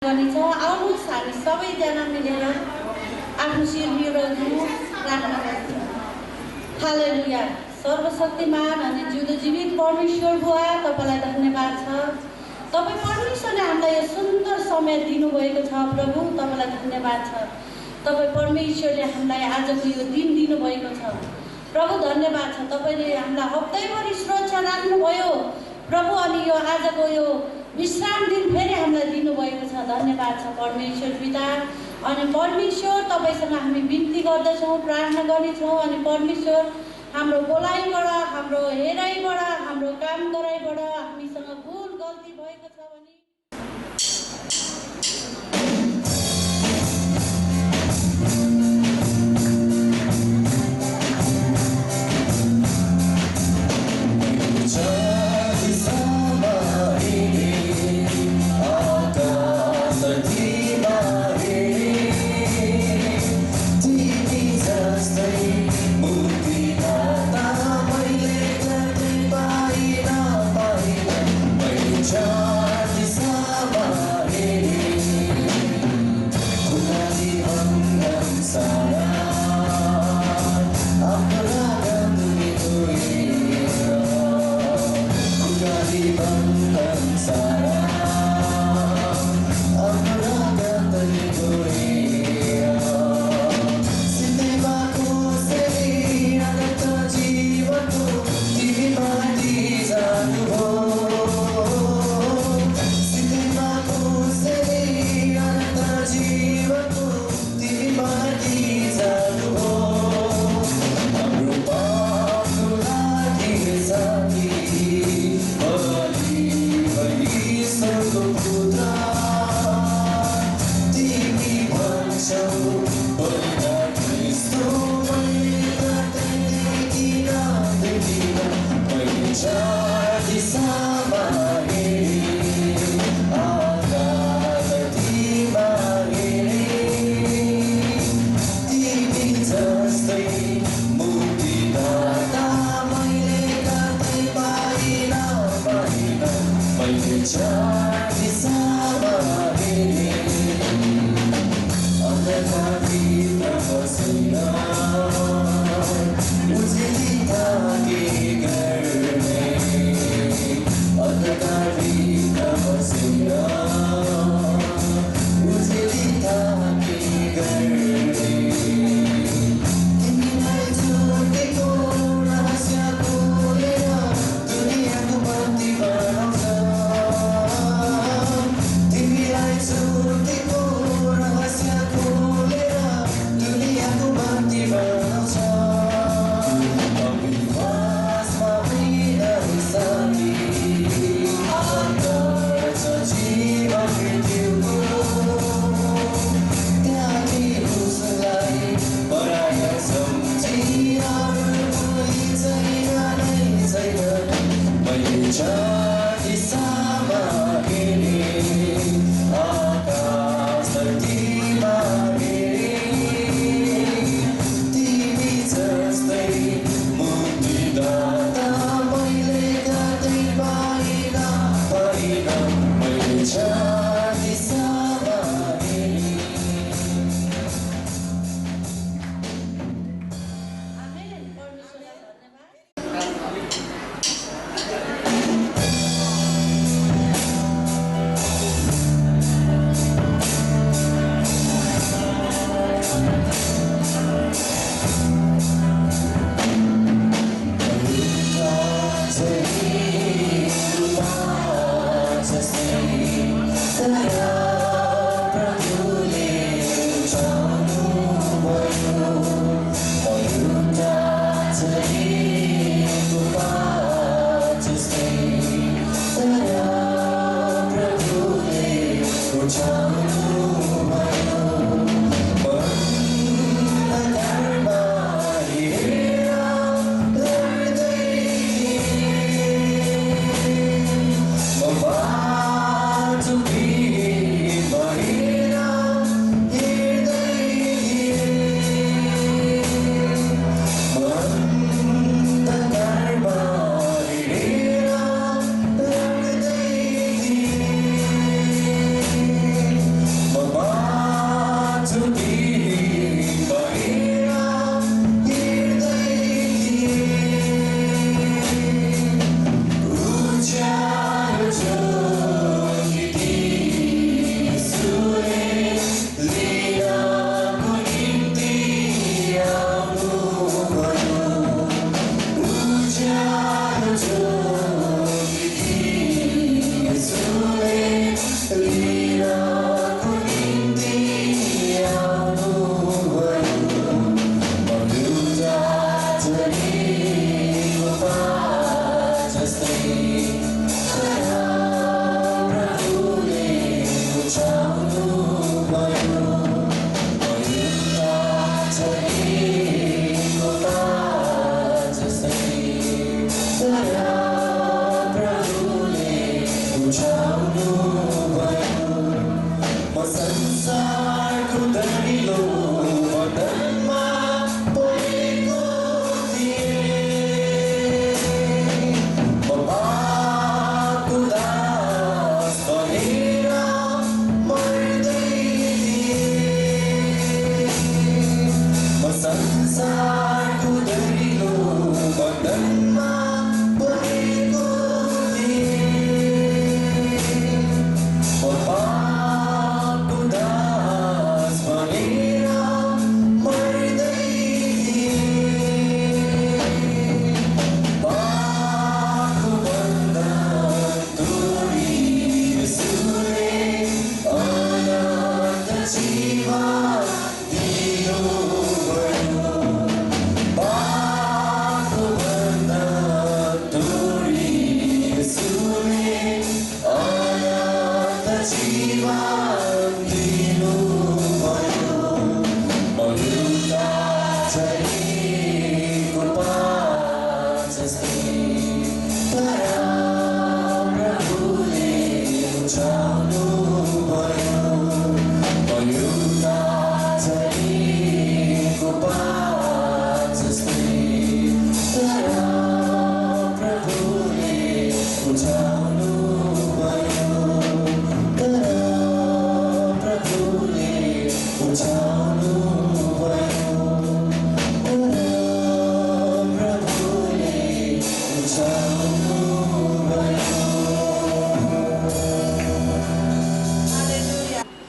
गर्नेछ। आउनुहोस् हामी सबैजना मिलेर आफ्नो शिर निभाउनु प्रार्थना गर्छौँ। हालेलुया। सर्वशक्तिमान अनि जिउँदो जीवित परमेश्वर बुवा, तपाईँलाई धन्यवाद छ। तपाईँ परमेश्वरले हामीलाई यो सुन्दर समय दिनुभएको छ प्रभु, तपाईँलाई धन्यवाद छ। तपाईँ परमेश्वरले हामीलाई आजको यो दिन दिनुभएको छ प्रभु, धन्यवाद छ। तपाईँले हामीलाई हप्तैभरि सुरक्षा राख्नुभयो प्रभु, अनि यो आजको यो विश्राम दिन फेरि हामीलाई दिनुभएको छ। धन्यवाद छ परमेश्वर पिता। अनि परमेश्वर तपाईँसँग हामी बिन्ती गर्दछौँ, प्रार्थना गर्नेछौँ। अनि परमेश्वर हाम्रो बोलाइबाट, हाम्रो हेराइबाट, हाम्रो काम गराइबाट हामीसँग भुल गल्ती भएको छ भने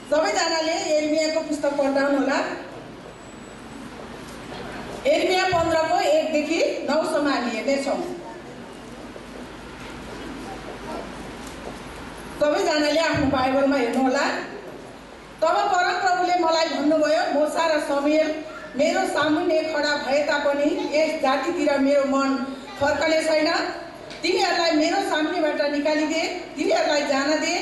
सबैजनाले एर्मियाको पुस्तक पढ्नु होला। एर्मिया 15 को 1 देखि 9 सम्म हामी हेर्नेछौँ। सबैजनाले आफ्नो बाइबलमा हेर्नु होला। तब परमप्रभुले मलाई भन्नुभयो, मोसा र शमूएल मेरो सामुन्ने खडा भए तापनि यस जातितिर मेरो मन फर्कने छैन। तिमीहरूलाई मेरो सामुन्नेबाट निकालिदे, तिमीहरूलाई जान दे,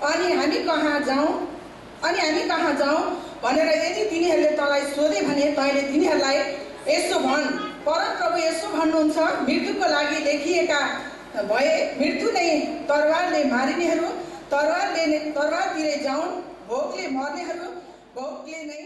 अनि हामी कहाँ जाउँ भनेर यदि तिनीहरूले तँलाई सोधे भने तैँले तिनीहरूलाई यसो भन्, परमप्रभु यसो भन्नुहुन्छ, मृत्युको लागि लेखिएका भए मृत्यु नै तरवारले मारिनेहरू तरवारतिरै जाउन्, भोकले मर्नेहरू भोकले नै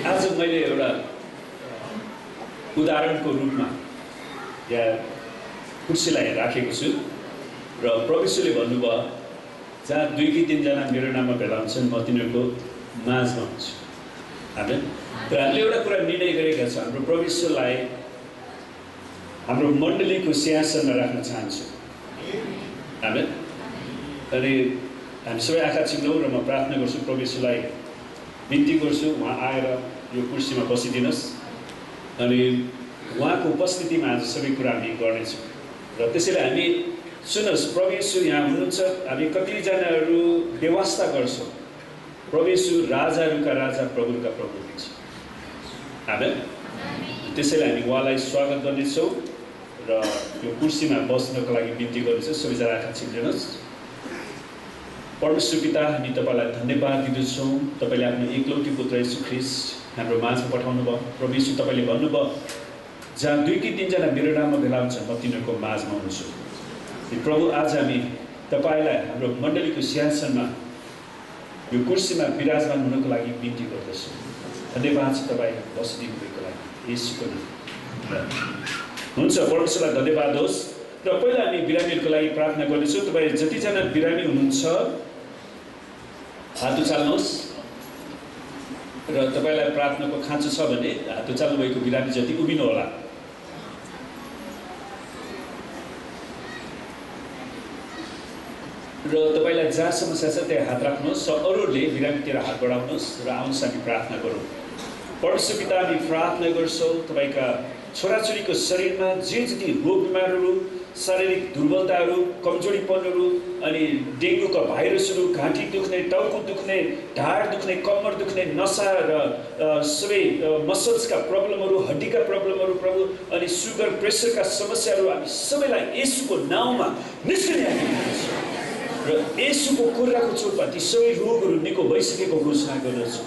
आज मैले एउटा उदाहरणको रूपमा यहाँ कुर्सीलाई राखेको छु र प्रभुले भन्नुभयो जहाँ 2 कि 3 जना मेरो नाममा भेला हुन्छन् म तिनीहरूको माझमा हुन्छु। आमेन। र हामीले एउटा कुरा निर्णय गरेका छौँ, हाम्रो प्रभुलाई हाम्रो मण्डलीको सिंहासनमा राख्न चाहन्छु। आमेन। अनि हामी सबै आँखा चिम्लौँ र म प्रार्थना गर्छु, प्रभुलाई बिन्ती गर्छु उहाँ आएर यो कुर्सीमा बसिदिनुहोस् अनि उहाँको उपस्थितिमा आज सबै कुरा हामी गर्नेछौँ। र त्यसैले हामी सुन्नुहोस्, प्रभु यीशु यहाँ हुनुहुन्छ। हामी कतिजनाहरू व्यवस्था गर्छौँ प्रभु येशू राजाहरूका राजा प्रभुका प्रभु हुनुहुन्छ। आमेन। त्यसैले हामी उहाँलाई स्वागत गर्नेछौँ र यो कुर्सीमा बस्नको लागि बिन्ती गर्नेछौँ। सबैजना आँखा चिम्लिनुहोस्। परमेश्वर पिता, हामी तपाईँलाई धन्यवाद दिँदछौँ। तपाईँले आफ्नो एकलौटी पुत्र येशू ख्रीष्ट हाम्रो माझमा पठाउनु भयो। प्रभु येशू, तपाईँले भन्नुभयो जहाँ 2 कि 3 जना मेरो नाममा भेला हुन्छ म तिनीहरूको माझमा हुन्छु। प्रभु, आज हामी तपाईँलाई हाम्रो मण्डलीको सिंहासनमा यो कुर्सीमा विराजमान हुनको लागि बिन्ती गर्दछौँ। धन्यवाद छ तपाईँ बसिदिनु भएको लागि येशूको नाममा। हुन्छ, परमेश्वरलाई धन्यवाद होस्। र पहिला हामी बिरामीहरूको लागि प्रार्थना गर्नेछौँ। तपाईँ जतिजना बिरामी हुनुहुन्छ हात उचाल्नुहोस् र तपाईँलाई प्रार्थनाको खाँचो छ भने हात उचाल्नु भएको बिरामी जति उभिनु होला। र तपाईँलाई जहाँ समस्या छ त्यहाँ हात राख्नुहोस् र अरूहरूले बिरामीतिर हात बढाउनुहोस् र आउनुहोस् हामी प्रार्थना गरौँ। परमेश्वर पिता, हामी प्रार्थना गर्छौँ तपाईँका छोराछोरीको शरीरमा जे जति रोग बिमारहरू, शारीरिक दुर्बलताहरू, कमजोरीपनहरू अनि डेङ्गुका भाइरसहरू, घाँटी दुख्ने, टाउको दुख्ने, ढाड दुख्ने, कम्मर दुख्ने, नसा र सबै मसल्सका प्रब्लमहरू, हड्डीका प्रब्लमहरू प्रभु अनि सुगर प्रेसरका समस्याहरू हामी सबैलाई येशूको नाउँमा निस्किने र येशूको कुराको चोटमा ती सबै रोगहरू निको भइसकेको घोषणा गर्दछु।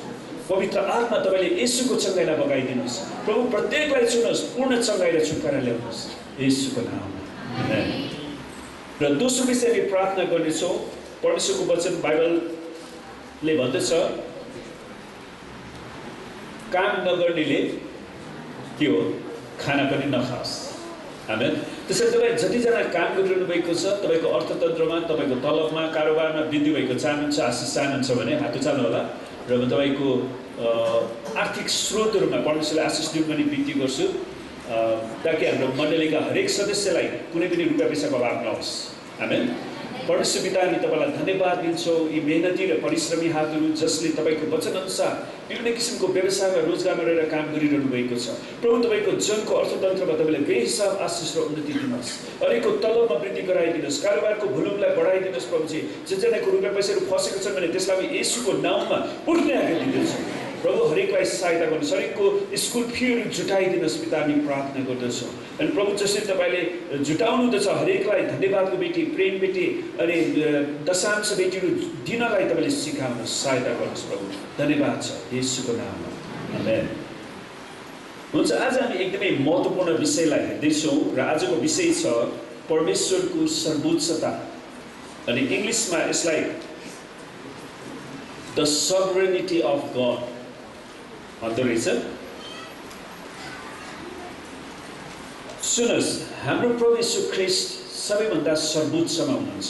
पवित्र आत्मा तपाईँले येशूको चङ्गाइलाई बगाइदिनुहोस्। प्रभु प्रत्येकलाई छुनुहोस्, पूर्ण चङ्गाइ र छुटकारा ल्याउनुहोस् येशूको नाममा। र दोस्रो विषय हामी प्रार्थना गर्नेछौँ। परमेश्वरको वचन बाइबलले भन्दछ काम नगर्नेले के हो, खाना पनि नखाओस्। आमेन। त्यसैले तपाईँ जतिजना काम गरिरहनु भएको छ, तपाईँको अर्थतन्त्रमा, तपाईँको तलबमा, कारोबारमा वृद्धि भएको चाहनुहुन्छ, आशिष चाहनुहुन्छ भने हात उचाल्नु होला र म तपाईँको आर्थिक स्रोतहरूमा परमेश्वरले आशिष दिउँ पनि बिन्ती गर्छु ताकि हाम्रो मण्डलीका हरेक सदस्यलाई कुनै पनि रुपियाँ पैसाको अभाव नहोस्। आमेन। परमेश्वर पिता, हामी तपाईँलाई धन्यवाद दिन्छौँ यी मेहनती र परिश्रमी हातहरू जसले तपाईँको वचनअनुसार विभिन्न किसिमको व्यवसायमा रोजगारमा रहेर काम गरिरहनु भएको छ। प्रभु, तपाईँको जनको अर्थतन्त्रमा तपाईँले बेहिसाब आशिष र उन्नति दिनुहोस्। हरेकको तलबमा वृद्धि गराइदिनुहोस्, कारोबारको भुलुमलाई बढाइदिनुहोस्। प्रभुजी, जजनाको रुपियाँ पैसाहरू फसेको छन् भने त्यसलाई येशूको नाउँमा उठ्ने आज्ञा दिँदैछौँ। प्रभु, हरेकलाई सहायता गर्नुहोस्, हरेकको स्कुल फीहरू जुटाइदिनुहोस्। पिता, हामी प्रार्थना गर्दछौँ। अनि प्रभु, जसरी तपाईँले जुटाउनुहुँदछ हरेकलाई धन्यवादको बेटी, प्रेम बेटी अनि दशांश बेटीहरू दिनलाई तपाईँले सिकाउनुहोस्, सहायता गर्नुहोस्। प्रभु, धन्यवाद छ येशूको नाममा। आमेन। हुन्छ, आज हामी एकदमै महत्त्वपूर्ण विषयलाई हेर्दैछौँ र आजको विषय छ परमेश्वरको सर्वोच्चता। अनि इङ्ग्लिसमा यसलाई द sovereignty of God भन्दो रहेछ। सुन्नुहोस्, हाम्रो प्रभु येशू ख्रीष्ट सबैभन्दा सर्वोच्चमा हुनुहुन्छ।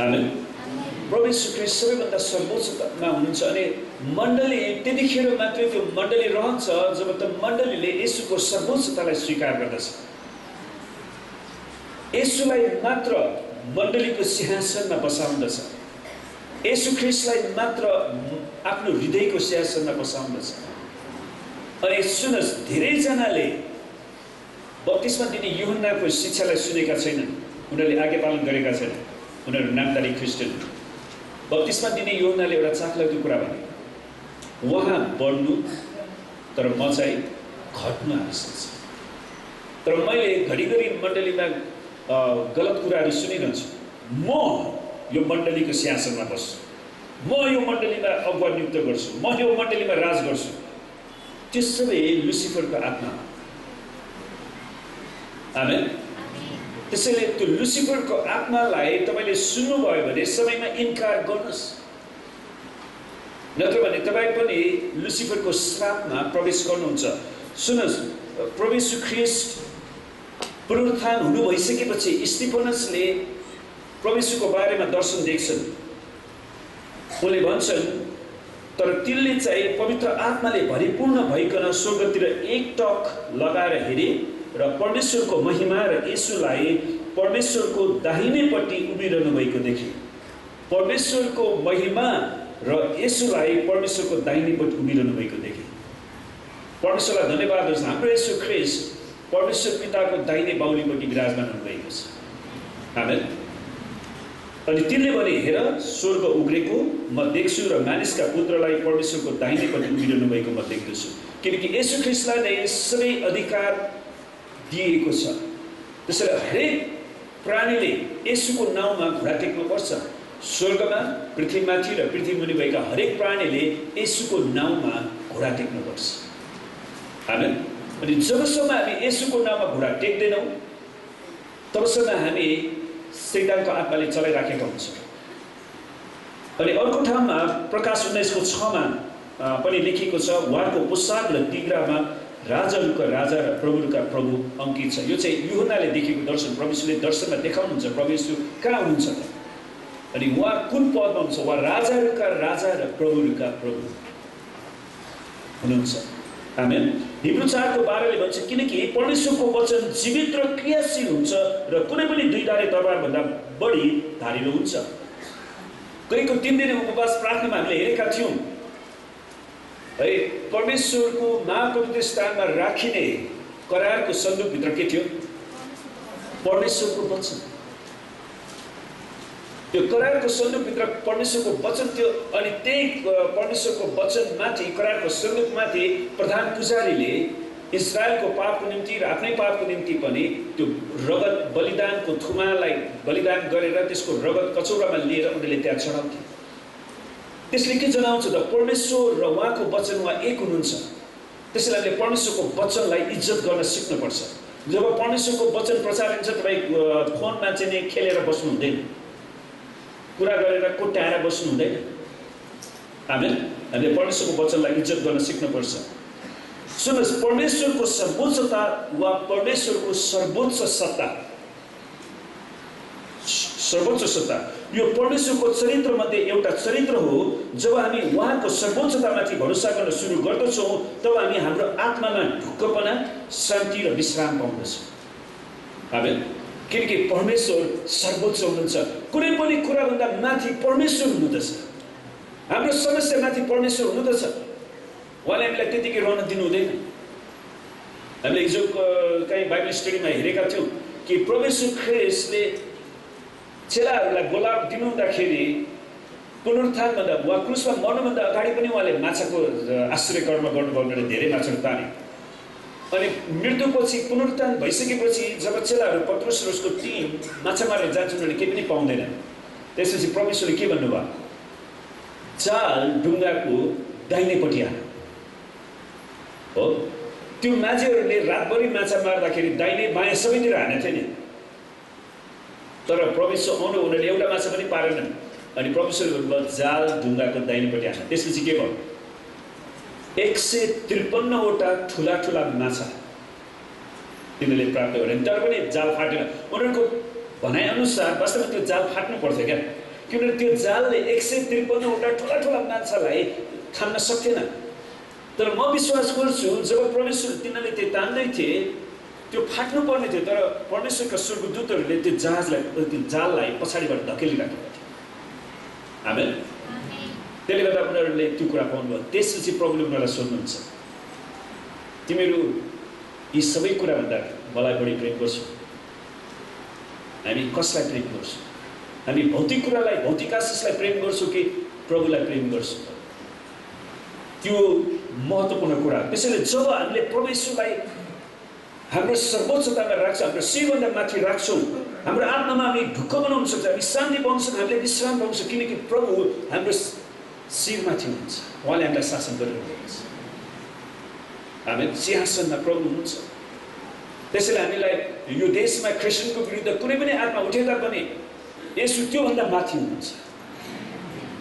आमेन। प्रभु येशू ख्रीष्ट सबैभन्दा सर्वोच्चमा हुनुहुन्छ। अनि मण्डली त्यतिखेर मात्रै त्यो मण्डली रहन्छ जब त्यो मण्डलीले येशूको सर्वोच्चतालाई स्वीकार गर्दछ। येशूलाई मात्र मण्डलीको सिंहासनमा बसाउँदछ। येशू ख्रीष्टलाई मात्र आफ्नो हृदयको सिंहासनमा बसाउँदछ। अनि सुन्नुहोस्, धेरैजनाले बत्तिसमा दिने यूहन्नाको शिक्षालाई सुनेका छैनन्, उनीहरूले आज्ञा पालन गरेका छैनन्, उनीहरू नामधारी ख्रिस्टियन। बत्तिसमा दिने यूहन्नाले एउटा चाखलाग्दो कुरा भने, उहाँ बढ्नु तर म चाहिँ घट्नु आवश्यक छ। तर मैले घरिघरि मण्डलीमा गलत कुराहरू सुनिरहन्छु। म यो मण्डलीको सिंहासनमा बस्छु, म यो मण्डलीमा अगुवा नियुक्त गर्छु, म यो मण्डलीमा राज गर्छु। त्यो सबै लुसिफरको आत्मा। आमेन। त्यसैले त्यो लुसिफरको आत्मालाई तपाईँले सुन्नुभयो भने सबैमा इन्कार गर्नुहोस्, नत्र भने तपाईँ पनि लुसिफरको श्रापमा प्रवेश गर्नुहुन्छ। सुन्नुहोस्, प्रभु येशू ख्रीष्ट पुनरुत्थान हुनु भइसकेपछि स्तिफनसले प्रभु येशूको बारेमा दर्शन देख्छन्। उनले भन्छन्, तर तिनले चाहिँ पवित्र आत्माले भरिपूर्ण भइकन स्वर्गतिर एकटक लगाएर हेरे र परमेश्वरको महिमा र येशूलाई परमेश्वरको दाहिनेपट्टि उभिरहनु भएको देखे। परमेश्वरको महिमा र येशूलाई परमेश्वरको दाहिनेपट्टि उभिरहनु भएको देखे। परमेश्वरलाई धन्यवाद होस्, हाम्रो येशू ख्रीष्ट परमेश्वर पिताको दाहिने बाहुलीपट्टि विराजमान हुनुभएको छ। आमेन। अनि तिनले भने हेर स्वर्ग उग्रेको म देख्छु र मानिसका पुत्रलाई परमेश्वरको दाहिनेपट्टि उभिरहनु भएको म देख्दछु किनकि येशू ख्रीष्टलाई नै सबै अधिकार दिएको छ। त्यसैले हरेक प्राणीले येशूको नाउँमा घुँडा टेक्नुपर्छ। स्वर्गमा पृथ्वीमाथि र पृथ्वीमुनि भएका हरेक प्राणीले येशूको नाउँमा घुँडा टेक्नुपर्छ। आमेन। अनि जबसम्म हामी येशूको नाउँमा घुँडा टेक्दैनौँ तबसम्म हामी शैतानको आत्माले चलाइराखेका हुन्छौँ। अनि अर्को ठाउँमा प्रकाश 19:6 पनि लेखिएको छ उहाँको पोसाक र तिग्रामा राजाहरूका राजा र प्रभुहरूका प्रभु अंकित छ। यो चाहिँ यूहन्नाले देखेको दर्शन, परमेश्वरले दर्शनमा देखाउनुहुन्छ परमेश्वर कहाँ हुनुहुन्छ त, अनि उहाँ कुन पदमा हुनुहुन्छ, उहाँ राजाहरूका राजा र प्रभुहरूका प्रभु हुनुहुन्छ। आमेन। हिब्रू 4:12ले भन्छ किनकि परमेश्वरको वचन जीवित र क्रियाशील हुन्छ र कुनै पनि दुईधारे तरबारभन्दा बढी धारिलो हुन्छ। गएको 3 दिन उपवास प्रार्थनामा हामीले हेरेका थियौँ है परमेश्वरको महापवित्र स्थानमा राखिने करारको सन्दुकभित्र के थियो? परमेश्वरको वचन। त्यो करारको सन्दुकभित्र परमेश्वरको वचन थियो। अनि त्यही परमेश्वरको वचनमाथि, करारको सन्दुकमाथि प्रधान पुजारीले इस्रायलको पापको निम्ति र आफ्नै पापको निम्ति पनि त्यो रगत बलिदानको थुमालाई बलिदान गरेर त्यसको रगत कचौरामा लिएर उनीहरूले त्यहाँ चढाउँथे। त्यसले के जनाउँछ त? परमेश्वर र उहाँको वचन उहाँ एक हुनुहुन्छ। त्यसैले हामीले परमेश्वरको वचनलाई इज्जत गर्न सिक्नुपर्छ। जब परमेश्वरको वचन प्रचारिन्छ तपाईँ फोनमा चाहिँ नै खेलेर बस्नु हुँदैन, कुरा गरेर कोट्याएर बस्नु हुँदैन। आमेन। हामीले परमेश्वरको वचनलाई इज्जत गर्न सिक्नुपर्छ। सुन्नुहोस्, परमेश्वरको सर्वोच्चता वा परमेश्वरको सर्वोच्च सत्ता, सर्वोच्च सत्ता यो परमेश्वरको चरित्र मध्ये एउटा चरित्र हो। जब हामी उहाँको सर्वोच्चतामाथि भरोसा गर्न सुरु गर्दछौँ तब हामी हाम्रो आत्मामा ढुक्कपना, शान्ति र विश्राम पाउँदछौँ। आमेन। किनकि परमेश्वर सर्वोच्च हुनुहुन्छ। कुनै पनि कुराभन्दा माथि परमेश्वर हुनुहुँदछ। हाम्रो समस्यामाथि परमेश्वर हुनुहुँदछ। उहाँले हामीलाई त्यतिकै रहन दिनु हुँदैन। हामीले हिजो कहीँ बाइबल स्टडीमा हेरेका थियौँ कि परमेश्वर ख्रीष्टले चेलाहरूलाई गोलाप दिनुहुँदाखेरि पुनरुत्थानभन्दा वा क्रुसमा मर्नुभन्दा अगाडि पनि उहाँले माछाको आश्चर्य कर्म गर्नुभयो भनेर धेरै माछाहरू ताने। अनि मृत्युपछि पुनरुत्थान भइसकेपछि जब चेलाहरू पत्रुस र उसको टिम माछा मारेर जान्छन् भने केही पनि पाउँदैन। त्यसपछि परमेश्वरले के भन्नुभयो? जाल ढुङ्गाको दाहिनेपट्टि हाल्नु हो। त्यो माझीहरूले रातभरि माछा मार्दाखेरि दाहिने बायाँ सबैतिर हानेको थियो नि, तर परमेश्वर आउनु उनीहरूले एउटा माछा पनि पारेनन्। अनि परमेश्वरले भन्नुभयो जाल ढुङ्गाको दाहिनेपट्टि हाल्नु। त्यसपछि के भयो? 153वटा ठुला ठुला माछा तिनीहरूले प्राप्त गरे, तर पनि जाल फाटेन। उनीहरूको भनाइअनुसार वास्तवमा त्यो जाल फाट्नु पर्थ्यो क्या, किनभने त्यो जालले 153वटा ठुला ठुला माछालाई थाम्न सक्थेन। तर म विश्वास गर्छु जब परमेश्वर तिनीहरूले त्यो तान्दै थिए त्यो फाट्नु पर्ने थियो, तर परमेश्वरका स्वर्गदूतहरूले त्यो जाललाई पछाडिबाट धकेलिराखेका थिए। आमेन। त्यसले गर्दा उनीहरूले त्यो कुरा पाउनुभयो। त्यसपछि प्रभुले उनीहरूलाई सोध्नुहुन्छ तिमीहरू यी सबै कुराभन्दा मलाई बढी प्रेम गर्छौ? हामी कसलाई प्रेम गर्छौँ? हामी भौतिक कुरालाई, भौतिक आशिषलाई प्रेम गर्छौँ कि प्रभुलाई प्रेम गर्छौँ? त्यो महत्त्वपूर्ण कुरा। त्यसैले जब हामीले परमेश्वरलाई हाम्रो सर्वोच्चतामा राख्छौँ, हाम्रो शिरभन्दा माथि राख्छौँ, हाम्रो आत्मामा हामी ढुक्क बनाउन सक्छौँ, हामी शान्ति पाउन सक्छौँ, हामीले विश्राम पाउँछौँ, किनकि प्रभु हाम्रो शिरमाथि हुनुहुन्छ। उहाँले हामीलाई शासन गरिरहनुहुन्छ। हामी सिंहासनमा प्रभु हुनुहुन्छ। त्यसैले हामीलाई यो देशमा ख्रिस्टियनको विरुद्ध कुनै पनि आत्मा उठे तापनि यसो त्योभन्दा माथि हुनुहुन्छ।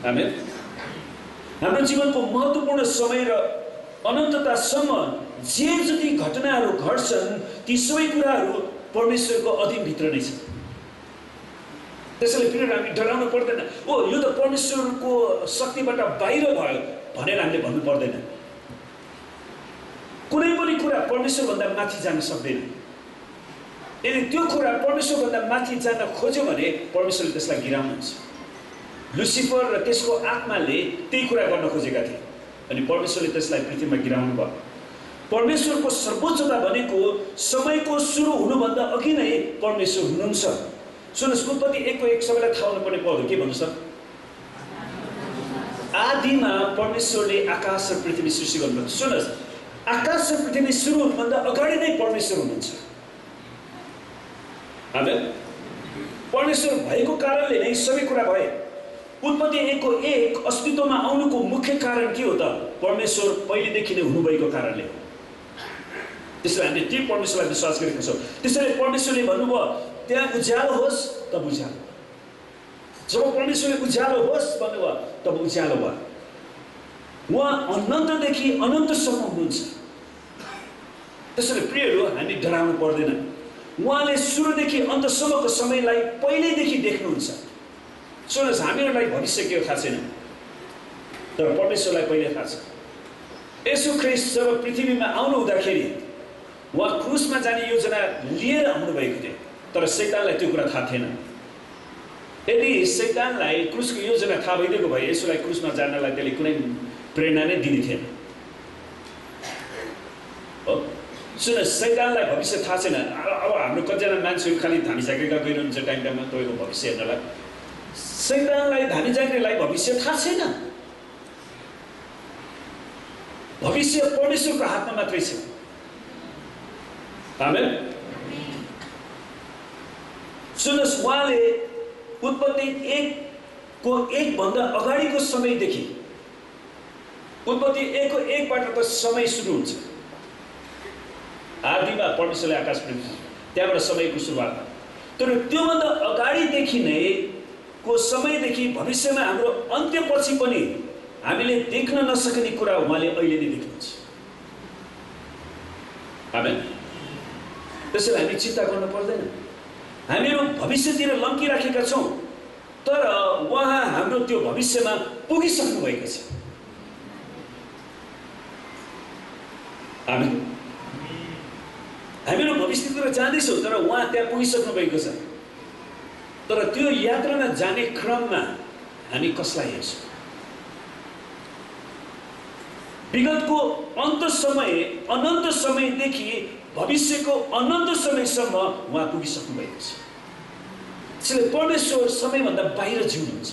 आमेन। हाम्रो जीवनको महत्त्वपूर्ण समय र अनन्ततासम्म जे जति घटनाहरू घट्छन् ती सबै कुराहरू परमेश्वरको अधीनभित्र नै छन्। त्यसैले फेरि हामी डराउनु पर्दैन, ओ यो त परमेश्वरको शक्तिबाट बाहिर भयो भनेर हामीले भन्नु पर्दैन। कुनै पनि कुरा परमेश्वरभन्दा माथि जान सक्दैन। यदि त्यो कुरा परमेश्वरभन्दा माथि जान खोज्यो भने परमेश्वरले त्यसलाई गिराउनुहुन्छ। लुसिफर र त्यसको आत्माले त्यही कुरा गर्न खोजेका थिए अनि परमेश्वरले त्यसलाई पृथ्वीमा गिराउनु भयो। परमेश्वरको सर्वोच्चता भनेको समयको सुरु हुनुभन्दा अघि नै परमेश्वर हुनुहुन्छ। सुन्नुहोस्, उत्पत्ति 1:1 सबैलाई थाहा हुनुपर्ने पद हो। के भन्नुहोस् त? आदिमा परमेश्वरले आकाश र पृथ्वी सृष्टि गर्नुभयो। सुन्नुहोस्, आकाश र पृथ्वी सुरु हुनुभन्दा अगाडि नै परमेश्वर हुनुहुन्छ। आमेन। परमेश्वर भएको कारणले नै सबै कुरा भए। उत्पत्ति 1:1 अस्तित्वमा आउनुको मुख्य कारण के हो त? परमेश्वर पहिलेदेखि नै हुनुभएको कारणले हो। त्यसैले हामीले त्यो परमेश्वरलाई विश्वास गरेका छौँ। त्यसैले परमेश्वरले भन्नुभयो त्यहाँ उज्यालो होस्, तब उज्यालो भयो। जब परमेश्वरले उज्यालो होस् भन्नुभयो तब उज्यालो भयो। उहाँ अनन्तदेखि अनन्तसम्म हुनुहुन्छ। त्यसैले प्रियहरू, हामी डराउनु पर्दैन। उहाँले सुरुदेखि अन्तसम्मको समयलाई पहिल्यैदेखि देख्नुहुन्छ। सुन्नुहोस्, हामीहरूलाई भविष्य के हो थाहा छैन, तर परमेश्वरलाई पहिले थाहा छ। येशू ख्रीष्ट जब पृथ्वीमा आउनु हुँदाखेरि उहाँ क्रुसमा जाने योजना लिएर आउनुभएको थियो, तर शैतानलाई त्यो कुरा थाहा थिएन। यदि शैतानलाई क्रुसको योजना थाहा भइदिएको भए येशूलाई क्रुसमा जानलाई त्यसले कुनै प्रेरणा नै दिने थिएन। हो, सुन्नुहोस्, शैतानलाई भविष्य थाहा छैन। अब हाम्रो कतिजना मान्छेहरू खालि धामी झाँक्रीका गइरहन्छ टाइम टाइममा तपाईँको भविष्य हेर्नलाई। शैतानलाई धामी झाँक्रीलाई भविष्य थाहा छैन। भविष्य परमेश्वरको हातमा मात्रै छ। आमेन। सुन्नुहोस्, उहाँले उत्पत्ति 1:1 भन्दा अगाडिको समयदेखि, उत्पत्ति 1:1बाट त समय सुरु हुन्छ। आदिमा परमेश्वरले आकाश पृथ्वी, त्यहाँबाट समयको सुरुवात। तर त्योभन्दा अगाडिदेखि नै को समयदेखि भविष्यमा हाम्रो अन्त्यपछि पनि हामीले देख्न नसक्ने कुरा उहाँले अहिले नै देख्नुहुन्छ। आमेन। त्यसैले हामी चिन्ता गर्नु पर्दैन। हामीहरू भविष्यतिर लम्किराखेका छौँ, तर उहाँ हाम्रो त्यो भविष्यमा पुगिसक्नु भएको छ। आमेन। हामीहरू भविष्यतिर जाँदैछौँ, तर उहाँ त्यहाँ पुगिसक्नु भएको छ। तर त्यो यात्रामा जाने क्रममा हामी कसलाई हेर्छौँ? विगतको अनन्त समयदेखि भविष्यको अनन्त समयसम्म उहाँ पुगिसक्नु भएको छ। त्यसैले परमेश्वर समयभन्दा बाहिर जिउनुहुन्छ।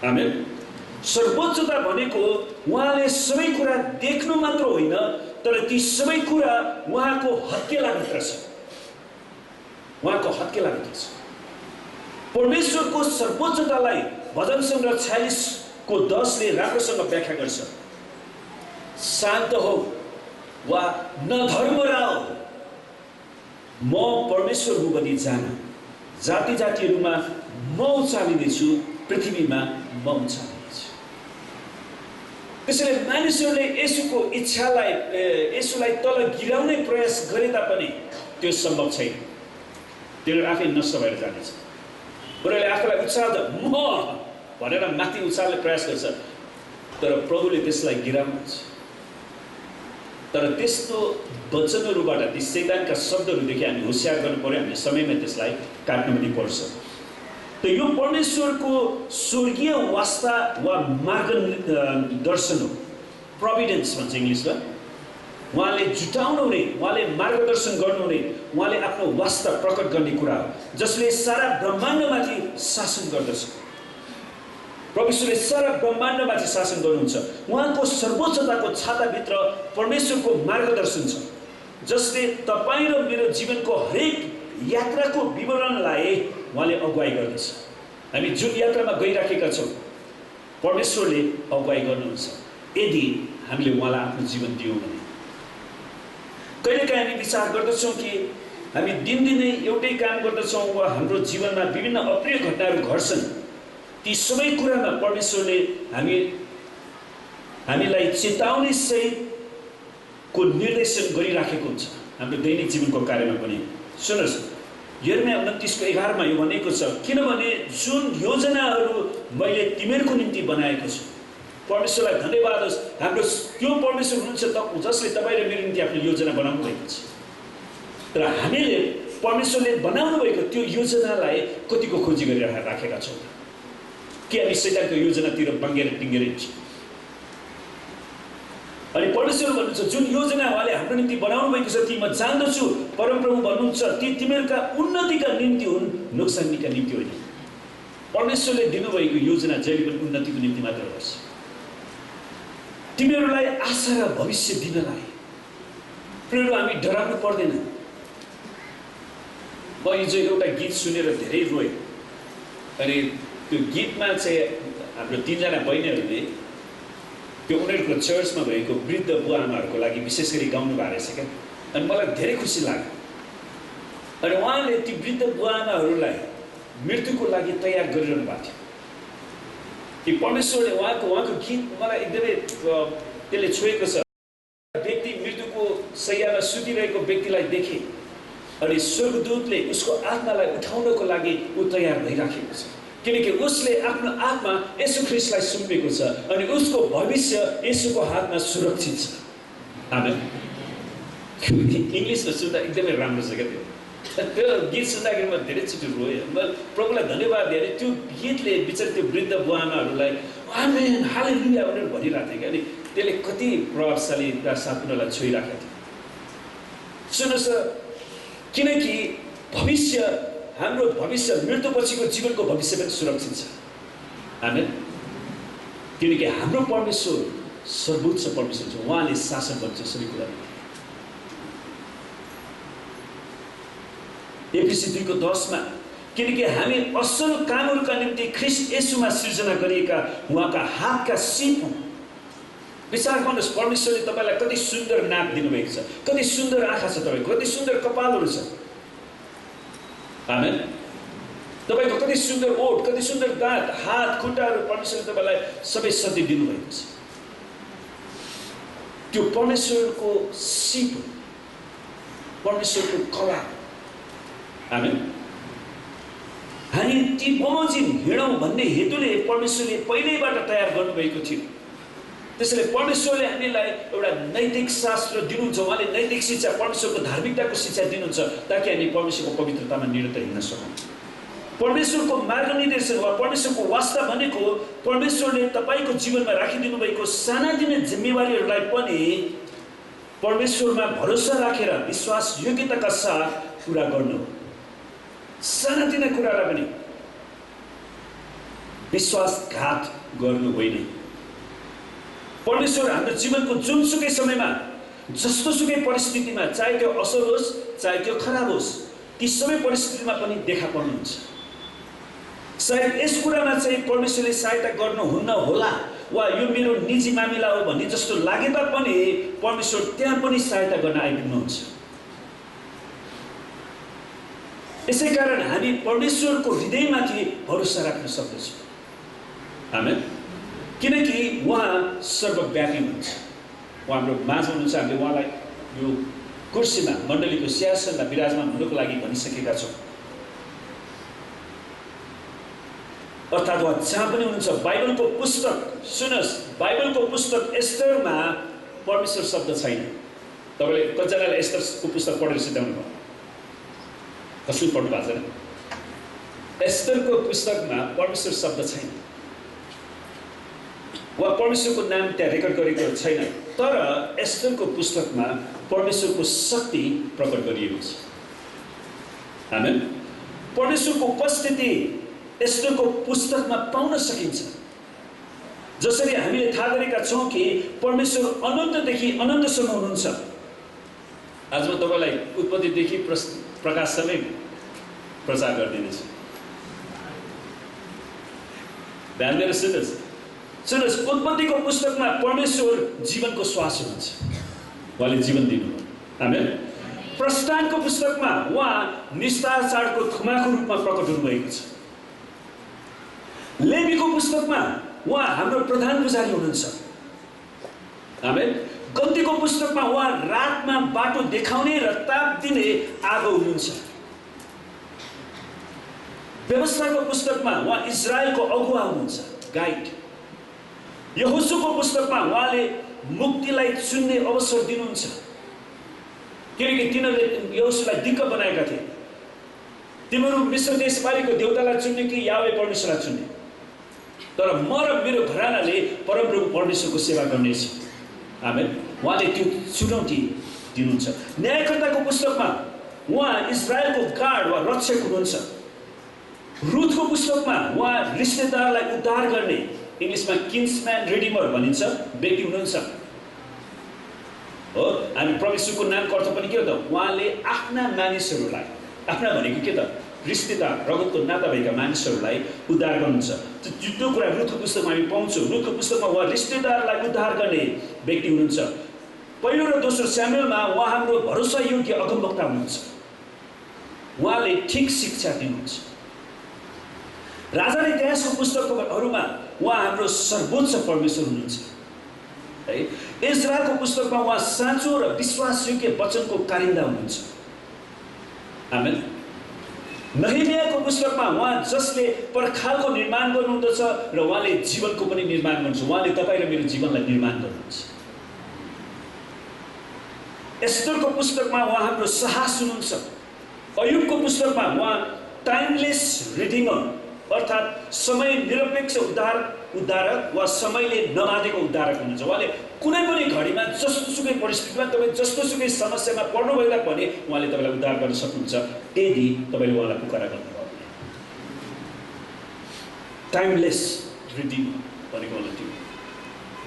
आमेन। सर्वोच्चता भनेको उहाँले सबै कुरा देख्नु मात्र होइन, तर ती सबै कुरा उहाँको हत्केलाभित्र छ। उहाँको हत्केलाभित्र छ। परमेश्वरको सर्वोच्चतालाई भजन सङ्ग्रह 46:10ले राम्रोसँग व्याख्या गर्छ। शान्त हो वा नधर्मरा हो, म परमेश्वर हुँ भनी जान। जाति जातिहरूमा म उचालिनेछु, पृथ्वीमा म उचालिनेछु। त्यसैले मानिसहरूले येशूलाई तल गिराउने प्रयास गरे तापनि त्यो सम्भव छैन। तिनीहरू आफै नष्ट भएर जानेछ। उनीहरूले आफूलाई उचाल्छ म भनेर माथि उचाल्ने प्रयास गर्छ, तर प्रभुले त्यसलाई गिराउनुहुन्छ। तर त्यस्तो वचनहरूबाट, ती शैतानका शब्दहरूदेखि हामी होसियार गर्नु पर्यो। हामीले समयमा त्यसलाई काट्नु पनि पर्छ। त यो परमेश्वरको स्वर्गीय वास्ता वा मार्गदर्शन हो। प्रोभिडेन्स भन्छ इङ्ग्लिसमा। उहाँले जुटाउनु हुने, उहाँले मार्गदर्शन गर्नु हुने, उहाँले आफ्नो वास्ता प्रकट गर्ने कुरा हो, जसले सारा ब्रह्माण्डमाथि शासन गर्दछ। परमेश्वरले सारा ब्रह्माण्डमाथि शासन गर्नुहुन्छ। उहाँको सर्वोच्चताको छाताभित्र परमेश्वरको मार्गदर्शन छ, जसले तपाईँ र मेरो जीवनको हरेक यात्राको विवरणलाई उहाँले अगुवाई गर्दछ। हामी जुन यात्रामा गइराखेका छौँ, परमेश्वरले अगुवाई गर्नुहुन्छ, यदि हामीले उहाँलाई आफ्नो जीवन दियौँ भने। कहिलेकाहीँ हामी विचार गर्दछौँ कि हामी दिनदिनै एउटै काम गर्दछौँ वा हाम्रो जीवनमा विभिन्न अप्रिय घटनाहरू घट्छन्। ती सबै कुरामा परमेश्वरले हामीलाई चेतावनी सहितको निर्देशन गरिराखेको हुन्छ हाम्रो दैनिक जीवनको कार्यमा पनि। सुन्नुहोस्, यिर्मया 29:11मा यो भनेको छ, किनभने जुन योजनाहरू मैले तिमीहरूको निम्ति बनाएको छु। परमेश्वरलाई धन्यवाद होस्, हाम्रो त्यो परमेश्वर हुनुहुन्छ जसले तपाईँ र मेरो निम्ति आफ्नो योजना बनाउनु भएको छ। तर हामीले परमेश्वरले बनाउनु भएको त्यो योजनालाई कतिको खोजी गरिराखेका छौँ कि हामी शैतानको योजनातिर बङ्गेर टिङ्गेर हिँड्छौँ। अनि परमेश्वर भन्नुहुन्छ जुन योजना उहाँले हाम्रो निम्ति बनाउनु भएको छ ती म जान्दछु। परमप्रभु भन्नुहुन्छ ती तिमीहरूका उन्नतिका निम्ति हुन्, नोक्सानीका निम्ति होइन। परमेश्वरले दिनुभएको योजना जहिले पनि उन्नतिको निम्ति मात्र गर्छ, तिमीहरूलाई आशा र भविष्य दिनलाई। प्रियहरू, हामी डराउनु पर्दैन। म हिजो एउटा गीत सुनेर धेरै रोएँ। अनि त्यो गीतमा चाहिँ हाम्रो 3 जना बहिनीहरूले त्यो उनीहरूको चर्चमा भएको वृद्ध बुवा आमाहरूको लागि विशेष गरी गाउनु भएको रहेछ क्या। अनि मलाई धेरै खुसी लाग्यो। अनि उहाँले ती वृद्ध बुवा आमाहरूलाई मृत्युको लागि तयार गरिरहनु भएको थियो। कि परमेश्वरले उहाँको गीत मलाई एकदमै त्यसले छोएको छ। व्यक्ति मृत्युको शैय्यामा सुतिरहेको व्यक्तिलाई देखे अनि स्वर्गदूतले उसको आत्मालाई उठाउनको लागि ऊ तयार भइराखेको छ, किनकि उसले आफ्नो आत्मा येशू ख्रीष्टलाई सुम्पेको छ अनि उसको भविष्य येशूको हातमा सुरक्षित छ। आमेन। इङ्ग्लिसमा सुन्दा एकदमै राम्रो छ क्या त्यो गीत सुन्दाखेरि म धेरैचोटि रोएँ। म प्रभुलाई धन्यवाद दिएँ। त्यो गीतले बिचरा त्यो वृद्ध बुवा आमाहरूलाई आमेन हालेलुया भनेर भनिरहेको थियो क्या। अनि त्यसले कति प्रभावशालीता साथ उनीहरूलाई छोइराखेको थियो। सुन्नुहोस्, किनकि भविष्य, हाम्रो भविष्य मृत्युपछिको जीवनको भविष्य पनि सुरक्षित छ। आमेन। किनकि हाम्रो परमेश्वर सर्वोच्च परमेश्वर छ, उहाँले शासन गर्छ सबै कुरामा। एफिसी 2:10 किनकि हामी असल कामहरूका निम्ति ख्रीष्ट येशूमा सृजना गरिएका उहाँका हातका सीप हौँ। विचार गर्नुहोस्, परमेश्वरले तपाईँलाई कति सुन्दर नाक दिनुभएको छ, कति सुन्दर आँखा छ तपाईँको, कति सुन्दर कपालहरू छ। आमेन। तपाईँको कति सुन्दर ओठ, कति सुन्दर दाँत, हात, खुट्टाहरू परमेश्वरले तपाईँलाई सबै सधैँ दिनुभएको छ। त्यो परमेश्वरको सीप, परमेश्वरको कला। आमेन। हामी ती बमोजिम हिँडौँ भन्ने हेतुले परमेश्वरले पहिल्यैबाट तयार गर्नुभएको थियो। त्यसैले परमेश्वरले हामीलाई एउटा नैतिक शास्त्र दिनुहुन्छ, उहाँले नैतिक शिक्षा, परमेश्वरको धार्मिकताको शिक्षा दिनुहुन्छ ताकि हामी परमेश्वरको पवित्रतामा निरन्तर हिँड्न सकौँ। परमेश्वरको मार्गनिर्देशन वा परमेश्वरको वास्ता भनेको परमेश्वरले तपाईँको जीवनमा राखिदिनु भएको सानातिना जिम्मेवारीहरूलाई पनि परमेश्वरमा भरोसा राखेर विश्वास योग्यताका साथ पुरा गर्नु हो। सानातिना कुरालाई पनि विश्वासघात गर्नु होइन। परमेश्वर हाम्रो जीवनको जुनसुकै समयमा, जस्तोसुकै परिस्थितिमा, चाहे त्यो असल होस् चाहे त्यो खराब होस्, ती सबै परिस्थितिमा पनि देखा पर्नुहुन्छ। सायद यस कुरामा चाहिँ परमेश्वरले सहायता गर्नुहुन्न होला वा यो मेरो निजी मामिला हो भन्ने जस्तो लागे तापनि परमेश्वर त्यहाँ पनि सहायता गर्न आइपुग्नुहुन्छ। यसै कारण हामी परमेश्वरको हृदयमाथि भरोसा राख्न सक्दछौँ। आमेन। किनकि उहाँ सर्वव्यापी हुनुहुन्छ, उहाँ हाम्रो माझ हुनुहुन्छ। हामीले उहाँलाई यो कुर्सीमा, मण्डलीको सिंहासनमा विराजमान हुनुको लागि भनिसकेका छौँ। अर्थात् उहाँ जहाँ पनि हुनुहुन्छ। बाइबलको पुस्तक, सुन्नुहोस्, बाइबलको पुस्तक एस्टरमा परमेश्वर शब्द छैन। तपाईँले कतिजनाले एस्टरको पुस्तक पढेर सिद्धाउनु भयो? कसले पढ्नु भएको छैन? एस्टरको पुस्तकमा परमेश्वर शब्द छैन वा परमेश्वरको नाम त्यहाँ रेकर्ड गरेको छैन। तर एस्टरको पुस्तकमा परमेश्वरको शक्ति प्रकट गरिएको छ। आमेन। परमेश्वरको उपस्थिति एस्टरको पुस्तकमा पाउन सकिन्छ। जसरी हामीले थाहा गरेका छौँ कि परमेश्वर अनन्तदेखि अनन्तसम्म हुनुहुन्छ। आज म तपाईँलाई उत्पत्तिदेखि प्रकाशसम्मै प्रचार गरिदिनेछु। ध्यान दिएर सुन्नुहोस्। सुन्नुहोस्, उत्पत्तिको पुस्तकमा परमेश्वर जीवनको श्वास हुनुहुन्छ, उहाँले जीवन दिनुभयो। आमेन। प्रस्थानको पुस्तकमा उहाँ निस्तार चाडको खुमाको रूपमा प्रकट हुनुभएको छ। लेवीको पुस्तकमा उहाँ हाम्रो प्रधान पुजारी हुनुहुन्छ। आमेन। गन्तीको पुस्तकमा उहाँ रातमा बाटो देखाउने र ताप दिने आगो हुनुहुन्छ। व्यवस्थाको पुस्तकमा उहाँ इजरायलको अगुवा हुनुहुन्छ, गाइड। यहोशूको पुस्तकमा उहाँले मुक्तिलाई चुन्ने अवसर दिनुहुन्छ, किनकि तिनीहरूले यहोशूलाई दिक्क बनाएका थिए। तिमीहरू मिश्र देशबारीको देवतालाई चुन्ने कि यावे परमेश्वरलाई चुन्ने? तर म र मेरो घरानाले परमप्रभु परमेश्वरको सेवा गर्नेछ। आमेन। उहाँले त्यो चुनौती दिनुहुन्छ। न्यायकर्ताको पुस्तकमा उहाँ इजरायलको गार्ड वा रक्षक हुनुहुन्छ। रुथको पुस्तकमा उहाँ रिश्तेदारलाई उद्धार गर्ने, इङ्ग्लिसमा किन्सम्यान रिडिमर भनिन्छ, व्यक्ति हुनुहुन्छ हो। हामी परमेश्वरको नामको अर्थ पनि के हो त? उहाँले आफ्ना मानिसहरूलाई, आफ्ना भनेको के त? रिश्तेदार, रगतको नाता भएका मानिसहरूलाई उद्धार गर्नुहुन्छ। त्यो कुरा रुथको पुस्तकमा हामी पाउँछौँ। रुथको पुस्तकमा उहाँ रिश्तेदारलाई उद्धार गर्ने व्यक्ति हुनुहुन्छ। पहिलो र दोस्रो स्यामुएलमा उहाँ हाम्रो भरोसायोग्य अगमवक्ता हुनुहुन्छ। उहाँले ठिक शिक्षा दिनुहुन्छ। राजा र इतिहासको पुस्तकहरूमा उहाँ हाम्रो सर्वोच्च परमेश्वर हुनुहुन्छ है। इजरायलको पुस्तकमा उहाँ साँचो र विश्वासयोग्य वचनको कारिन्दा हुनुहुन्छ। आमेन। नहमियाको पुस्तकमा उहाँ जसले पर्खालको निर्माण गर्नुहुँदछ र उहाँले जीवनको पनि निर्माण गर्नुहुन्छ। उहाँले तपाईँ र मेरो जीवनलाई निर्माण गर्नुहुन्छ। एस्टरको पुस्तकमा उहाँ हाम्रो साहस हुनुहुन्छ। अयुबको पुस्तकमा उहाँ टाइमलेस रिडिमर अर्थात् समय निरपेक्ष उद्धारक वा समयले नबाँधेको उद्धारक हुनुहुन्छ। उहाँले कुनै पनि घडीमा जस्तोसुकै परिस्थितिमा तपाईँ जस्तोसुकै समस्यामा पर्नुभयो भने उहाँले तपाईँलाई उद्धार गर्न सक्नुहुन्छ, यदि तपाईँले उहाँलाई पुकारा गर्नुभयो भने। टाइमलेस रिडिमर भनेको होला त्यो।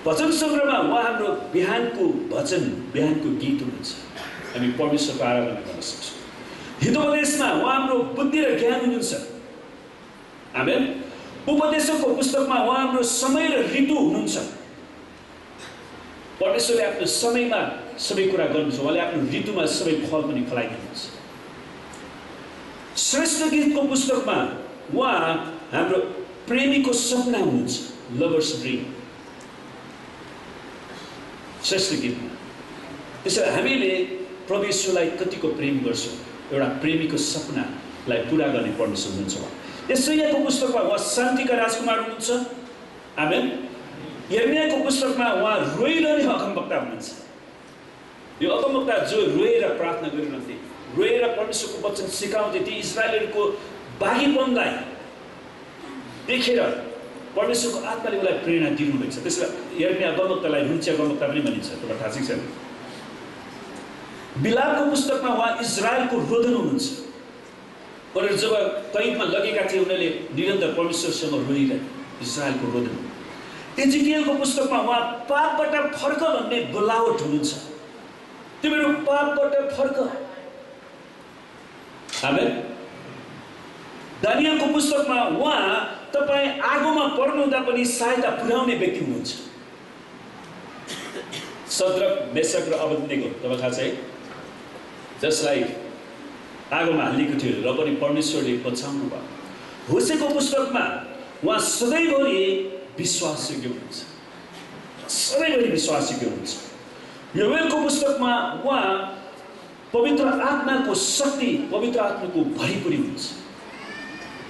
भजन सङ्ग्रहमा उहाँ हाम्रो बिहानको भजन, बिहानको गीत हुनुहुन्छ। हामी परमेश्वरको आराधना गर्न सक्छौँ। हितोपदेशमा उहाँ हाम्रो बुद्धि र ज्ञान हुनुहुन्छ। आमेन। उपदेशकको पुस्तकमा उहाँ हाम्रो समय र ऋतु हुनुहुन्छ। परमेश्वरले आफ्नो समयमा सबै कुरा गर्नुहुन्छ। उहाँले आफ्नो ऋतुमा सबै फल पनि फलाइदिनुहुन्छ। श्रेष्ठ गीतको पुस्तकमा उहाँ हाम्रो प्रेमीको सपना हुनुहुन्छ, लभर्स ड्रिम। श्रेष्ठ गीतमा त्यसैले हामीले परमेश्वरलाई कतिको प्रेम गर्छौँ, एउटा प्रेमीको सपनालाई पुरा गर्ने परमेश्वर हुनुहुन्छ। यशायाको पुस्तकमा उहाँ शान्तिका राजकुमार हुनुहुन्छ। आमेन। यर्मियाको पुस्तकमा उहाँ रोइरहने अगमवक्ता हुनुहुन्छ। यो अगमवक्ता जो रोएर प्रार्थना गरिरहन्थे, रोएर परमेश्वरको वचन सिकाउँथे, ती इजरायलहरूको बाघीपनलाई देखेर परमेश्वरको आत्माले उसलाई प्रेरणा दिनुहुँदैछ। त्यसलाई यर्मिया अगमवक्तालाई रुची अगमवक्ता पनि भनिन्छ। तपाईँलाई थाहा छ? बिलापको पुस्तकमा उहाँ इजरायलको रोदन हुनुहुन्छ। उनीहरू जब कैदमा लगेका थिए उनीहरूले निरन्तर परमेश्वरसँग रोइरहे, इजरायलको रोदन। एजिकियलको पुस्तकमा उहाँ पापबाट फर्क भन्ने बोलावट हुनुहुन्छ। तिमीहरू पापबाट फर्क। आमेन। दानियलको पुस्तकमा उहाँ तपाईँ आगोमा पर्नुहुँदा पनि सहायता पुर्याउने व्यक्ति हुनुहुन्छ। सद्रक, मेशक र अबेदनेगो तपाईँ थाहा छ है, जसलाई आगोमा हालिएको थियो र पनि परमेश्वरले बचाउनु भयो। होसेको पुस्तकमा उहाँ सधैँभरि विश्वासयोग्य हुनुहुन्छ, सधैँभरि विश्वासयोग्य हुनुहुन्छ। योवेलको पुस्तकमा उहाँ पवित्र आत्माको शक्ति, पवित्र आत्माको भरिपुरी हुन्छ।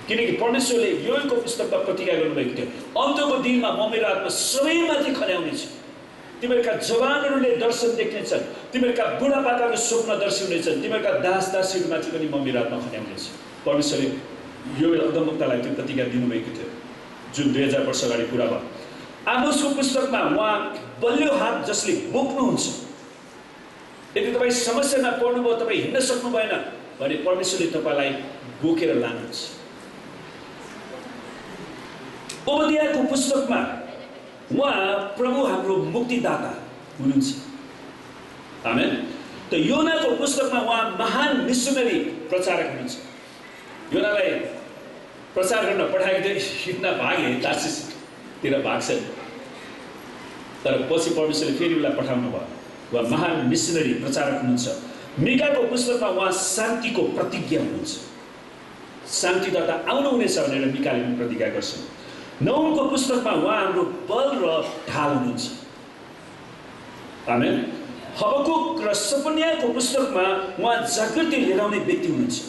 किनकि परमेश्वरले योवेलको पुस्तकमा प्रतिज्ञा गर्नुभएको थियो, अन्त्यको दिनमा म मेरो आत्मा सबैमाथि खन्याउनेछु। तिमीहरूका जवानहरूले दर्शन देख्नेछन्, तिमीहरूका बुढापाकाको स्वप्न दर्शी हुनेछन्, तिमीहरूका दास दासीहरूमाथि पनि म मेरो आत्मा खन्याउनेछु। परमेश्वरले योवेल अगमवक्तालाई त्यो प्रतिज्ञा दिनुभएको थियो, जुन 2000 वर्ष अगाडि पुरा भयो। आमोसको पुस्तकमा उहाँ बलियो हात जसले बोक्नुहुन्छ। यदि तपाईँ समस्यामा पर्नुभयो, तपाईँ हिँड्न सक्नु भएन भने परमेश्वरले तपाईँलाई बोकेर लानुहुन्छ। ओबदियाको पुस्तकमा उहाँ प्रभु हाम्रो मुक्तिदाता हुनुहुन्छ। आमेन। त योनाको पुस्तकमा उहाँ महान मिसनरी प्रचारक हुनुहुन्छ। योनालाई प्रचार गर्न पठाएको थियो, हिँड्न भागे, तार्सिसतिर भाग्छन्, तर पछि परमेश्वरले फेरि उसलाई पठाउनु भयो। उहाँ महान मिसनरी प्रचारक हुनुहुन्छ। मिकाको पुस्तकमा उहाँ शान्तिको प्रतिज्ञा हुनुहुन्छ। शान्तिदाता आउनुहुनेछ भनेर मिकाले पनि प्रतिज्ञा गर्छन्। नहुमको पुस्तकमा उहाँ हाम्रो बल र ढाल हुनुहुन्छ। आमेन। हबकुक र सपन्याको पुस्तकमा उहाँ जागृति ल्याउने व्यक्ति हुनुहुन्छ।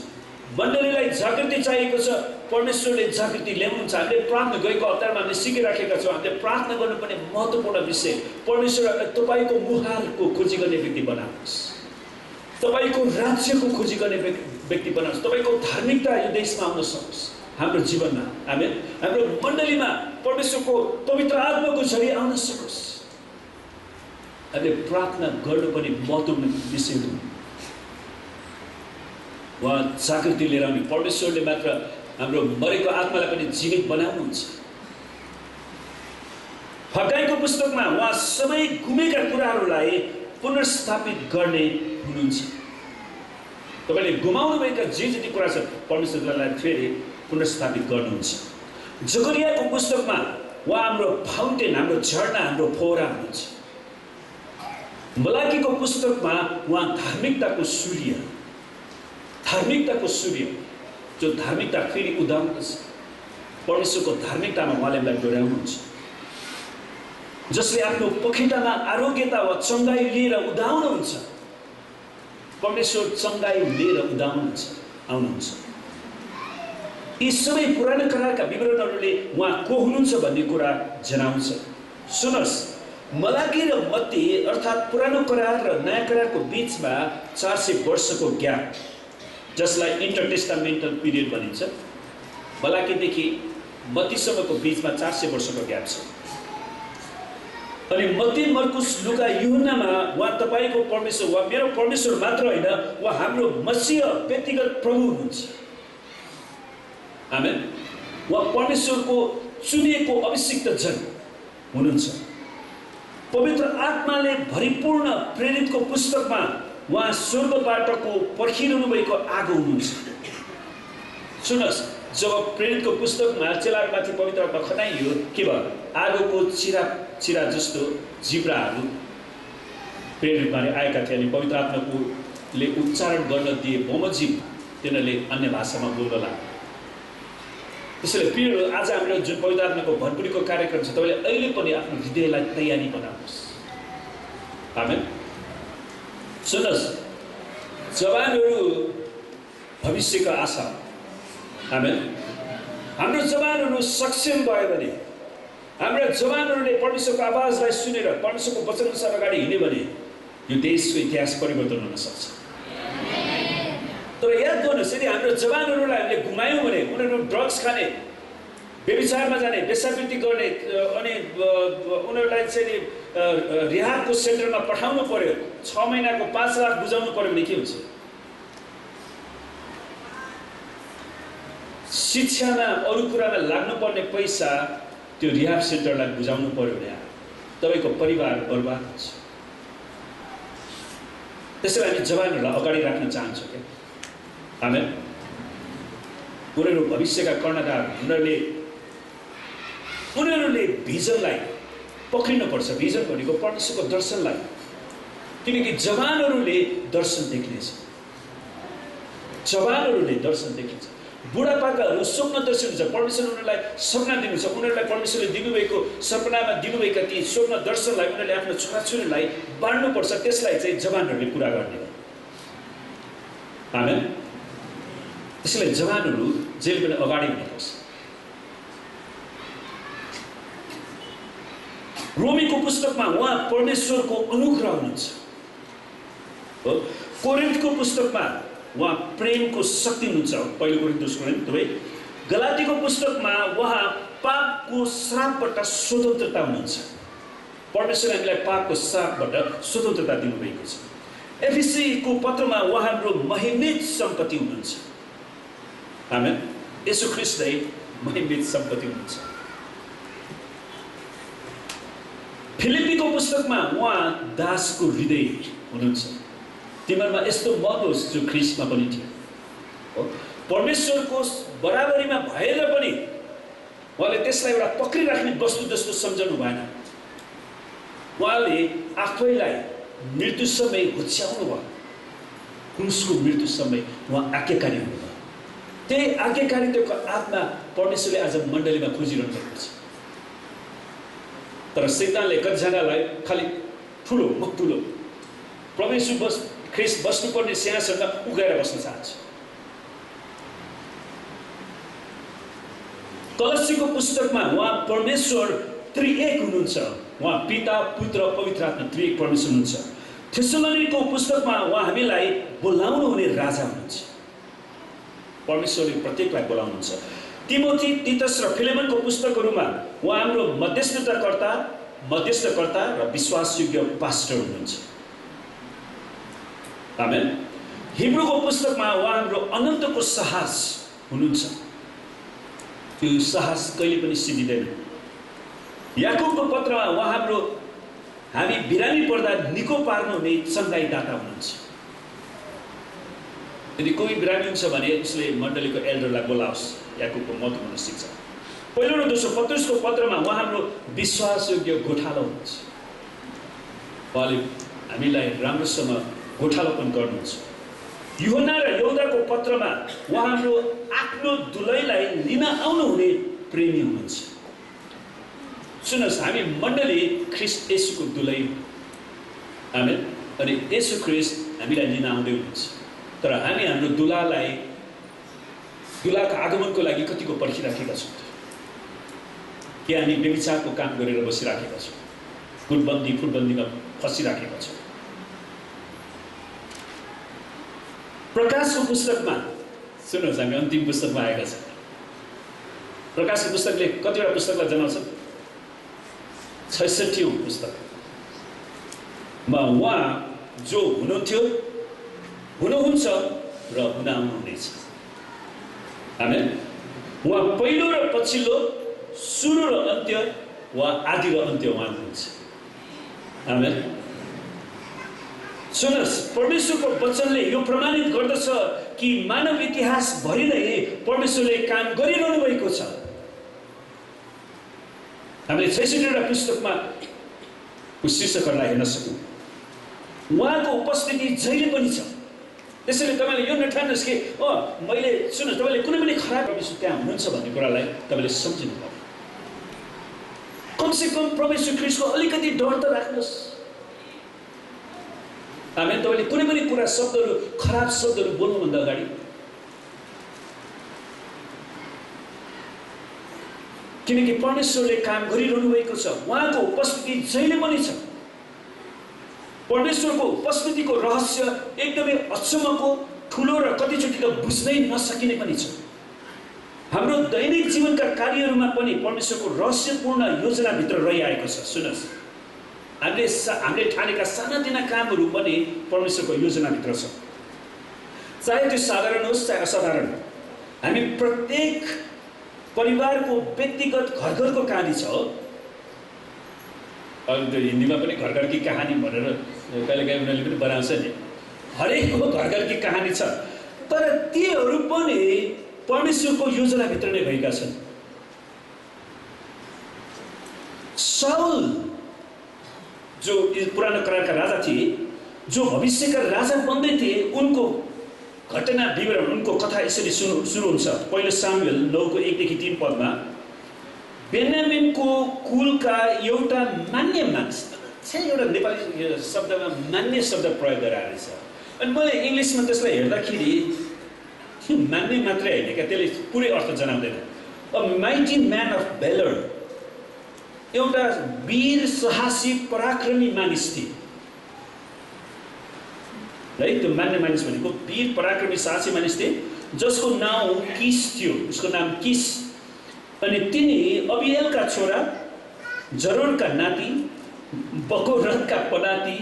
मण्डलीलाई जागृति चाहिएको छ, परमेश्वरले जागृति ल्याउनुहुन्छ। हामीले प्रार्थना गएको हप्तामा हामीले सिकिराखेका छौँ, हामीले प्रार्थना गर्नुपर्ने महत्त्वपूर्ण विषय, परमेश्वरले तपाईँको मुहारको खोजी गर्ने व्यक्ति बनाउनुहोस्, तपाईँको राज्यको खोजी गर्ने व्यक्ति बनाउनुहोस्, तपाईँको धार्मिकता यो देशमा आउन सकोस्, हाम्रो जीवनमा। आमेन। हाम्रो मण्डलीमा परमेश्वरको पवित्र आत्माको झरी आउन सकोस्। अहिले प्रार्थना गर्नु पनि महत्त्वपूर्ण विषय हो। उहाँ जागृति लिएर आउने परमेश्वरले मात्र हाम्रो मरेको आत्मालाई पनि जीवित बनाउनुहुन्छ। हगाईको पुस्तकमा उहाँ सबै गुमेका कुराहरूलाई पुनर्स्थापित गर्ने हुनुहुन्छ। तपाईँले गुमाउनुभएका जे जति कुरा छ परमेश्वरलाई फेरि पुनर्स्थापित गर्नुहुन्छ। जकरियाको पुस्तकमा उहाँ हाम्रो फाउन्टेन, हाम्रो झरना, हाम्रो फोहरा हुनुहुन्छ। मलाकीको पुस्तकमा उहाँ धार्मिकताको सूर्य, जो धार्मिकता फेरि उदाउँदछ। परमेश्वरको धार्मिकतामा उहाँले हामीलाई डोर्याउनुहुन्छ, जसले आफ्नो पखेटामा आरोग्यता वा चङ्गाई लिएर उदाउनुहुन्छ। परमेश्वर चङ्गाई लिएर आउनुहुन्छ। यी सबै पुरानो करारका विवरणहरूले उहाँ को हुनुहुन्छ भन्ने कुरा जनाउँछ। सुन्नुहोस्, मलाकी र मत्ती अर्थात् पुरानो करार र नयाँ करारको बिचमा 400 वर्षको ग्याप, जसलाई इन्टरटेस्टामेन्टल पिरियड भनिन्छ। मलाकीदेखि मत्तीसम्मको बिचमा 400 वर्षको ग्याप छ। अनि मत्ती, मर्कुस, लुका, यूहन्नामा उहाँ तपाईँको परमेश्वर वा मेरो परमेश्वर मात्र होइन, उहाँ हाम्रो मसीह व्यक्तिगत प्रभु हुनुहुन्छ। आमेन। उहाँ परमेश्वरको चुनिएको अभिषिक्त जन हुनुहुन्छ। पवित्र आत्माले भरिपूर्ण प्रेरितको पुस्तकमा उहाँ स्वर्गबाटको पर्खिरहनु भएको आगो हुनुहुन्छ। सुन्नुहोस्, जब प्रेरितको पुस्तकमा चेलाहरूमाथि पवित्र आत्मा खनाइयो, के भयो? आगोको चिरा जस्तो जिब्राहरू प्रेरितमाले आएका थिए। अनि पवित्र आत्माले उच्चारण गर्न दिए बमोजिम तिनीहरूले अन्य भाषामा बोल्न लाग्यो। त्यसैले प्रियहरू, आज हाम्रो जुन पवित्र आत्माको भरपुरीको कार्यक्रम छ, तपाईँले अहिले पनि आफ्नो हृदयलाई तयारी बनाउनुहोस्। आमेन। सुन्नुहोस्, जवानहरू भविष्यको आशा। आमेन। हाम्रो जवानहरू सक्षम भयो भने, हाम्रा जवानहरूले परमेश्वरको आवाजलाई सुनेर परमेश्वरको वचनअनुसार अगाडि हिँड्यो भने यो देशको इतिहास परिवर्तन हुन सक्छ। तर याद गर्नुहोस्, यदि हाम्रो जवानहरूलाई हामीले गुमायौँ भने उनीहरू ड्रग्स खाने, व्यभिचारमा जाने, वेश्यावृत्ति गर्ने, अनि उनीहरूलाई चाहिँ रिहाबको सेन्टरमा पठाउनु पर्यो, 6 महिनाको 5 लाख बुझाउनु पर्यो भने के हुन्छ? शिक्षामा अरू कुरामा लाग्नुपर्ने पैसा त्यो रिहाब सेन्टरलाई बुझाउनु पर्यो भने तपाईँको परिवार बर्बाद हुन्छ। त्यसैले हामी जवानहरूलाई अगाडि राख्न चाहन्छौँ क्या। आमेन। उनीहरू भविष्यका कर्णधार। उनीहरूले भिजनलाई पक्रिनुपर्छ। भिजन भनेको परमेश्वरको दर्शनलाई, किनकि जवानहरूले दर्शन देख्नेछ। बुढापाकाहरू स्वप्न दर्शन हुन्छ। परमेश्वर उनीहरूलाई सपना दिनुहुन्छ। उनीहरूलाई परमेश्वरले दिनुभएको सपनामा दिनुभएका ती स्वप्न दर्शनलाई उनीहरूले आफ्नो छोराछोरीलाई बाँड्नुपर्छ। त्यसलाई चाहिँ जवानहरूले पुरा गर्ने। आमेन। त्यसैले जवानहरू जेल पनि अगाडि हुनुपर्छ। रोमीको पुस्तकमा उहाँ परमेश्वरको अनुग्रह हुनुहुन्छ। कोरिन्थको पुस्तकमा उहाँ प्रेमको शक्ति हुनुहुन्छ। पहिलो कोरिन्थ दुवै। गलातीको पुस्तकमा उहाँ पापको श्रापबाट स्वतन्त्रता हुनुहुन्छ। परमेश्वरले हामीलाई पापको श्रापबाट स्वतन्त्रता दिनुभएको छ। एफिसीको पत्रमा उहाँ हाम्रो महिमित सम्पत्ति हुनुहुन्छ। आमेन। येशू ख्रीष्ट नै महिमित सम्पत्ति हुनुहुन्छ। फिलिपीको पुस्तकमा उहाँ दासको हृदय हुनुहुन्छ। तिमीहरूमा यस्तो मन होस् जो ख्रीष्टमा पनि थियो। परमेश्वरको बराबरीमा भएर पनि उहाँले त्यसलाई एउटा पक्रिराख्ने वस्तु जस्तो सम्झनु भएन। उहाँले आफैलाई मृत्युसम्मै हुच्याउनु भयो। क्रुसको मृत्युसम्मै उहाँ आज्ञाकारी हुनुभयो। त्यही आज्ञाकारिताको आत्मा परमेश्वरले आज मण्डलीमा खोजिरहनु भएको छ। तर शैतानले कतिजनालाई खालि ठुलो परमेश्वर ख्रीष्ट बस्नुपर्ने सिंहासनमा उगाएर बस्न चाहन्छ। कलसीको पुस्तकमा उहाँ परमेश्वर त्रिएक हुनुहुन्छ। उहाँ पिता, पुत्र, पवित्र आत्मा त्रिएक परमेश्वर हुनुहुन्छ। थेसलोनिको पुस्तकमा उहाँ हामीलाई बोलाउनु हुने राजा हुनुहुन्छ। परमेश्वरले प्रत्येकलाई बोलाउनुहुन्छ। तिमोथी, तीतस र फिलेमनको पुस्तकहरूमा उहाँ हाम्रो मध्यस्थकर्ता र विश्वासयोग्य पास्टर हुनुहुन्छ। आमेन। हिब्रूको पुस्तकमा उहाँ हाम्रो अनन्तको साहस हुनुहुन्छ। त्यो साहस कहिले पनि सिद्धिँदैन। याकुबको पत्रमा उहाँ हाम्रो हामी बिरामी पर्दा निको पार्नु हुने चङ्गाइदाता हुनुहुन्छ। यदि कोही बिरामी हुन्छ भने उसले मण्डलीको एल्डरलाई बोलाओस्, याकुबको मत हुन सिक्छ। पहिलो र दोस्रो पत्रुसको पत्रमा उहाँ हाम्रो विश्वासयोग्य गोठालो हुनुहुन्छ। उहाँले हामीलाई राम्रोसँग गोठालोपन गर्नुहुन्छ। यूहन्ना र यहुदाको पत्रमा उहाँ हाम्रो आफ्नो दुलैलाई लिन आउनु हुने प्रेमी हुनुहुन्छ। सुन्नुहोस्, हामी मण्डली ख्रिस्ट येशूको दुलै हो। आमेन। अनि येशू ख्रिस्ट हामीलाई लिन आउँदै हुनुहुन्छ। तर हामी हाम्रो दुलाको आगमनको लागि कतिको पर्खिराखेका छौँ? कि हामी व्यभिचारको काम गरेर बसिराखेका छौँ, फुटबन्दीमा फसिराखेका छौँ? प्रकाशको पुस्तकमा सुन्नुहोस्, हामी अन्तिम पुस्तकमा आएका छौँ। प्रकाशको पुस्तकले कतिवटा पुस्तकलाई जनाउँछ? 66औं पुस्तकमा उहाँ जो हुनुहुन्थ्यो, हुनुहुन्छ र हुन आउनुहुनेछ। आमेन। उहाँ पहिलो र पछिल्लो, सुरु र अन्त्य, वा आदि र अन्त्य उहाँ हुनुहुन्छ। आमेन। सुन्नुहोस्, परमेश्वरको वचनले यो प्रमाणित गर्दछ कि मानव इतिहास भरि नै परमेश्वरले काम गरिरहनु भएको छ। हामीले 66वटा पुस्तकमा शीर्षकहरूलाई हेर्न सक्छौँ। उहाँको उपस्थिति जहिले पनि छ। त्यसैले तपाईँले यो नठान्नुहोस् कि मैले सुन्नुहोस्, तपाईँले कुनै पनि खराब परमेश्वर त्यहाँ हुनुहुन्छ भन्ने कुरालाई तपाईँले सम्झिनु पर्यो। कमसेकम परमेश्वर ख्रिस्टको अलिकति डर त राख्नुहोस्। आमेन। तपाईँले कुनै पनि कुरा शब्दहरू, खराब शब्दहरू बोल्नुभन्दा अगाडि किनकि परमेश्वरले काम गरिरहनु भएको छ। उहाँको उपस्थिति जहिले पनि छ। परमेश्वरको उपस्थितिको रहस्य एकदमै अचम्मको, ठुलो र कतिचोटि त बुझ्नै नसकिने पनि छ। हाम्रो दैनिक जीवनका कार्यहरूमा पनि परमेश्वरको रहस्यपूर्ण योजनाभित्र रहिआएको छ। सुन्नुहोस्, हामीले ठानेका सानातिना कामहरू पनि परमेश्वरको योजनाभित्र छ। चाहे त्यो साधारण होस् चाहे असाधारण। हामी प्रत्येक परिवारको व्यक्तिगत घर-घरको कहानी छ। अहिले त हिन्दीमा पनि घर-घर की कहानी भनेर कहिलेकाहीँ उनीहरूले पनि बनाउँछ नि। हरेकको घर-घर की कहानी छ। तर तीहरू पनि परमेश्वरको योजनाभित्र नै भएका छन्। साउल जो पुरानो करारका राजा थिए, जो भविष्यका राजा बन्दै थिए, उनको घटना विवरण, उनको कथा यसरी सुरु हुन्छ। पहिलो सामुएल 9को 1देखि 3 पदमा बेन्यामिनको कुलका एउटा मान्य मानिस, एउटा नेपाली शब्दमा मान्य शब्द प्रयोग गराएको छ। अनि मैले इङ्ग्लिसमा त्यसलाई हेर्दाखेरि मान्ने मात्रै होइन क्या, त्यसले पुरै अर्थ जनाउँदैन। अ माइटी म्यान अफ भेलर, एउटा वीर साहसी पराक्रमी मानिस थिए है। त्यो मान्ने मानिस भनेको वीर पराक्रमी साहसी मानिस थिए, जसको नाम किस थियो। उसको नाम किस। अनि तिनी अबिएलका छोरा, जरोनका नाति, बकोरतका पनाति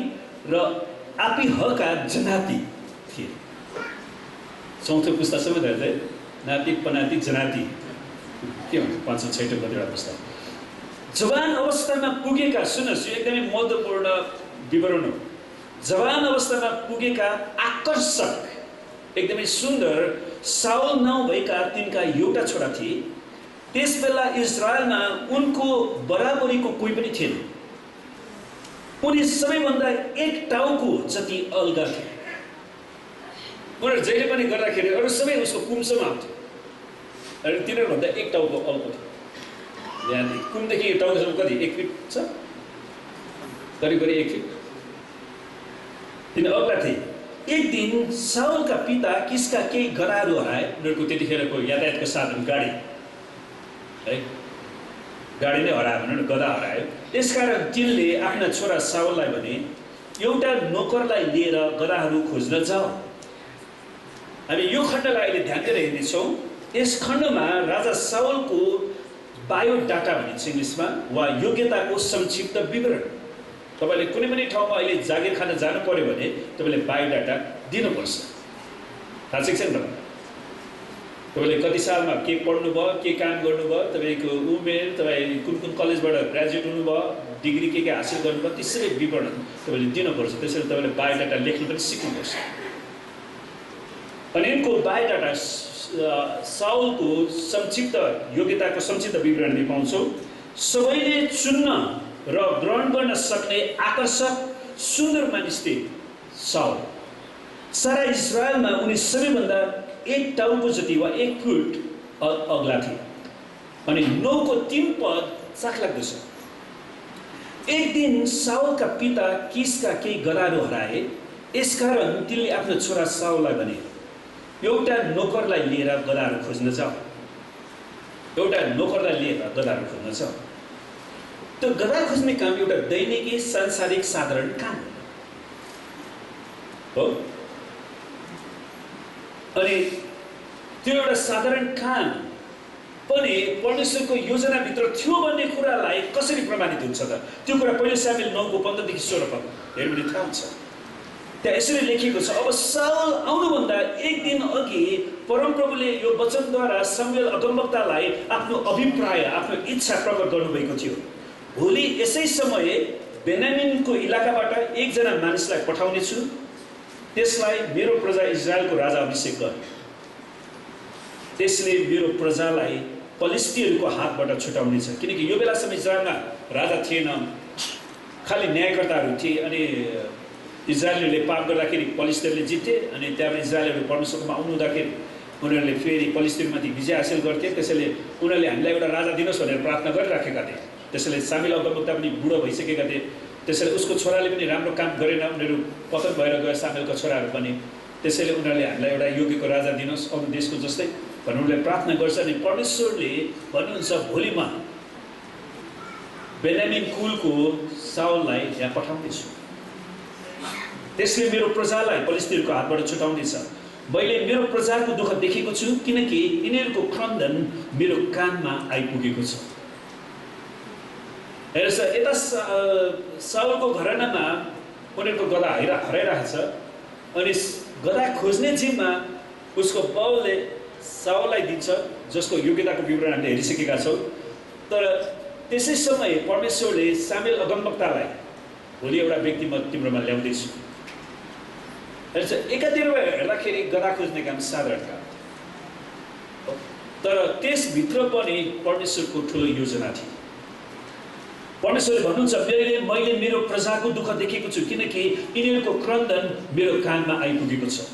र आपिहका जनाति थिए। चौथो पुस्तासम्म हेर्दा नाति, पनाति, जनाति के भन्छ, 5-6 कतिवटा पुस्ता। जवान अवस्थामा पुगेका, सुन्नुहोस् यो एकदमै महत्त्वपूर्ण विवरण हो। जवान अवस्थामा पुगेका आकर्षक, एकदमै सुन्दर साउल नाउँ भएका तिनका एउटा छोरा थिए। त्यसबेला इजरायलमा उनको बराबरीको कोही पनि थिएन। उनी सबैभन्दा एक टाउको जति अल्गा थिए। उनीहरू जहिले पनि गर्दाखेरि अरू सबै उसको कुमसम्म आउँथ्यो। अनि तिनीहरूभन्दा एक टाउको अल्को थियो। यहाँदेखि कुमदेखि टाउकोसम्म कति, 1 फिट छ, करिब 1 फिट। तिनी अग्ला थिए। एक दिन साउलका पिता किसका केही गधाहरू हराए। उनीहरूको त्यतिखेरको यातायातको साधन गाडी है, गाडी नै हरायो भने गधा हरायो। त्यसकारण तिनले आफ्ना छोरा साउललाई भने, एउटा नोकरलाई लिएर गधाहरू खोज्न जाऊ। हामी यो खण्डलाई अहिले ध्यान दिएर हेर्नेछौँ। यस खण्डमा राजा साउलको बायोडाटा भनिन्छ इङ्ग्लिसमा वा योग्यताको संक्षिप्त विवरण। तपाईँले कुनै पनि ठाउँमा अहिले जागिर खान जानु पर्यो भने तपाईँले बायोडाटा दिनुपर्छ। थाहा छ कि छैन? तपाईँले कति सालमा के पढ्नुभयो, के काम गर्नुभयो, तपाईँको उमेर, तपाईँ कुन कुन कलेजबाट ग्रेजुएट हुनुभयो, डिग्री के हासिल गर्नुभयो, त्यसरी विवरण तपाईँले दिनुपर्छ। त्यसरी तपाईँले बायोडाटा लेख्नु पनि सिक्नुपर्छ। अनि यिनको बायोडाटा साउलको संक्षिप्त योग्यताको संक्षिप्त विवरण हामी पाउँछौँ। सबैले चुन्न र ग्रहण गर्न सक्ने आकर्षक सुन्दर मानिस थिए साउल। सारा इजरायलमा उनी सबैभन्दा 1 टाउको जति वा 1 फुट अग्ला थिए अनि 9 को 3 पद चाखलाग्दो छ। एक दिन साउलका पिता किसका केही गधाहरू हराए। यसकारण तिनले आफ्नो छोरा साउललाई भने, एउटा नोकरलाई लिएर गधाहरू खोज्न जाऊ। एउटा नोकरलाई लिएर गधाहरू खोज्न जाऊ। त्यो गधा खोज्ने काम एउटा दैनिकी सांसारिक साधारण काम हो। अनि त्यो एउटा साधारण काम पनि परमेश्वरको योजनाभित्र थियो भन्ने कुरालाई कसरी प्रमाणित हुन्छ त? त्यो कुरा पहिलो सामुएल 9 को 15 देखि 16 पद हेर्नु भने थाहा हुन्छ। त्यहाँ यसरी लेखिएको छ, अब साउल आउनुभन्दा एक दिन अघि परमप्रभुले यो वचनद्वारा सामुएल अगमवक्तालाई आफ्नो अभिप्राय, आफ्नो इच्छा प्रकट गर्नुभएको थियो। भोलि यसै समय बेन्यामिनको इलाकाबाट एकजना मानिसलाई पठाउनेछु, त्यसलाई मेरो प्रजा इजरायलको राजा अभिषेक गर। त्यसले मेरो प्रजालाई फलिस्तीहरूको हातबाट छुटाउनेछ। किनकि यो बेलासम्म इजरायलमा राजा थिएन, खालि न्यायकर्ताहरू थिए। अनि इजरायलीहरूले पाप गर्दाखेरि फलिस्तीहरूले जित्थे अनि त्यहाँबाट इजरायलीहरू परमेश्वरमा आउनु हुँदाखेरि उनीहरूले फेरि फलिस्तीहरूमाथि विजय हासिल गर्थे। त्यसैले उनीहरूले हामीलाई एउटा राजा दिनुहोस् भनेर प्रार्थना गरिराखेका थिए। त्यसैले सामुएल अगमवक्ता पनि बुढो भइसकेका थिए। त्यसैले उसको छोराले पनि राम्रो काम गरेन, उनीहरू पतन भएर गए सामुएलका छोराहरू पनि। त्यसैले उनीहरूले हामीलाई एउटा योग्यको राजा दिनुहोस् अरू देशको जस्तै भनेर उनीहरूले प्रार्थना गर्छ। अनि परमेश्वरले भन्नुहुन्छ, भोलि म बेन्यामिन कुलको साउललाई यहाँ पठाउनेछु। त्यसले मेरो प्रजालाई फलिस्तीहरूको हातबाट छुटाउनेछ। मैले मेरो प्रजाको दुःख देखेको छु, किनकि यिनीहरूको क्रन्दन मेरो कानमा आइपुगेको छ। हेर्नुहोस्, यता साउलको घरानामा उनीहरूको गधा हराइरहेको छ अनि गधा खोज्ने जिम्मा उसको बाउले साउललाई दिन्छ, जसको योग्यताको विवरण हामीले हेरिसकेका छौँ। तर त्यसै समय परमेश्वरले सामुएल अगमवक्तालाई भोलि एउटा व्यक्ति म तिम्रोमा ल्याउँदैछु। हेर्छ, एकातिर हेर्दाखेरि गधा खोज्ने काम साधारण काम, तर त्यसभित्र पनि परमेश्वरको ठुलो योजना थियो। परमेश्वरले भन्नुहुन्छ, मैले मेरो प्रजाको दुःख देखेको छु, किनकि यिनीहरूको क्रन्दन मेरो कानमा आइपुगेको छ।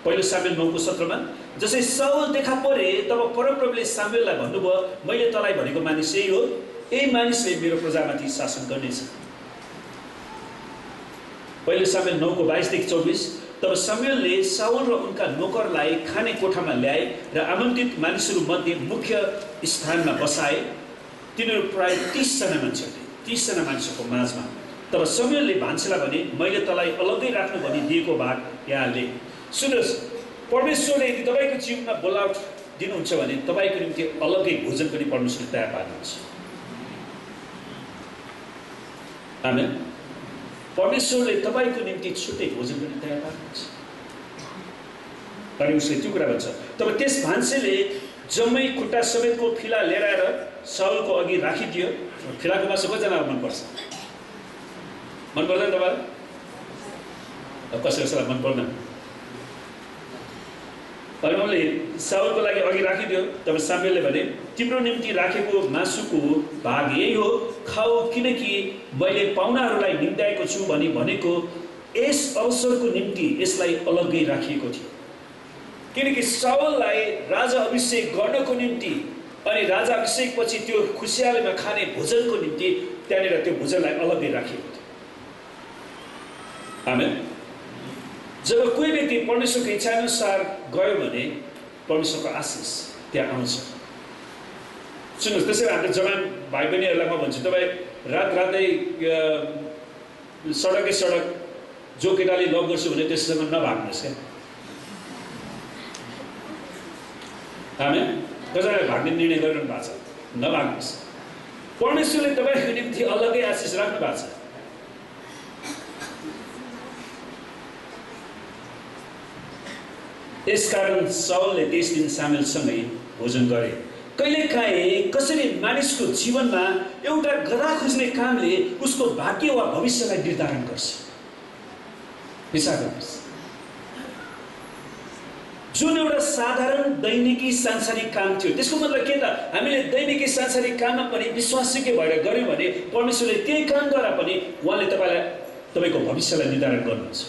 पहिलो सामुएल 9 को 17 मा जसै साउल देखा परे तब परमप्रभुले सामुएललाई भन्नुभयो, मैले तँलाई भनेको मानिस यही हो, यही मानिसले मेरो प्रजामाथि शासन गर्नेछ। पहिलो सामुएल 9 को 22 देखि 24 तब सामुएलले साउल र उनका नोकरलाई खाने कोठामा ल्याए र आमन्त्रित मानिसहरू मध्ये मुख्य स्थानमा बसाए। तिनीहरू प्राय 30 जना मान्छे थिए, 30 जना मानिसहरूको माझमा। तब सामुएलले भान्सेलाई भने, मैले तँलाई अलग्गै राख्नु भनी दिएको बात यहाँ ले। सुन्नुहोस्, परमेश्वरले यदि तपाईँको जीवनमा बोलावट दिनुहुन्छ भने तपाईँको निम्ति अलग्गै भोजन पनि परमेश्वरले तयार पार्नुहुन्छ। आमेन। परमेश्वरले तपाईँको निम्ति छुट्टै भोजन पनि तयार पार्नुहुन्छ। अनि उसले त्यो कुरा भन्छ, तब त्यस भान्सेले जम्मै खुट्टा समेतको फिला लिएर आएर साउलको अघि राखिदियो। फिलाको मासु कतिजनालाई मनपर्छ? मन पर्दैन तपाईँलाई? कसैलाई मन पर्दैन। अनि उनले साउलको लागि अघि राखिदियो। तब सामुएलले भने, तिम्रो निम्ति राखेको मासुको भाग यही हो, खाऊ, किनकि मैले पाहुनाहरूलाई निम्त्याएको छु भनी भनेको यस अवसरको निम्ति यसलाई अलग्गै राखिएको थियो। किनकि साउललाई राजा अभिषेक गर्नको निम्ति अनि राजा अभिषेक पछि त्यो खुसियालीमा खाने भोजनको निम्ति त्यहाँनिर त्यो भोजनलाई अलग्गै राखिएको थियो। आमेन। जब कोही व्यक्ति परमेश्वरको इच्छाअनुसार गयो भने परमेश्वरको आशिष त्यहाँ आउँछ। सुन्नुहोस्, त्यसैले हाम्रो जवान भाइ बहिनीहरूलाई म भन्छु, तपाईँ रातै सडकै सडक जो केटाले लभ गर्छु भने त्यससँग नभाग्नुहोस् क्या। आमेन। कसैलाई भाग्ने निर्णय गरिरहनु भएको छ, नभाग्नुहोस्। परमेश्वरले तपाईँको निम्ति अलग्गै आशिष राख्नु भएको छ। यसकारण साउलले त्यस दिन सामुएलसँगै भोजन गरे। कहिलेकाहीँ कसरी मानिसको जीवनमा एउटा गधा खोज्ने कामले उसको भाग्य वा भविष्यलाई निर्धारण गर्छ। विचार गर्नुहोस्, जुन एउटा साधारण दैनिकी सांसारिक काम थियो, त्यसको मतलब के त? हामीले दैनिकी सांसारिक काममा पनि विश्वासयोग्य भएर गऱ्यौँ भने परमेश्वरले त्यही कामद्वारा पनि उहाँले तपाईँको भविष्यलाई निर्धारण गर्नुहुन्छ।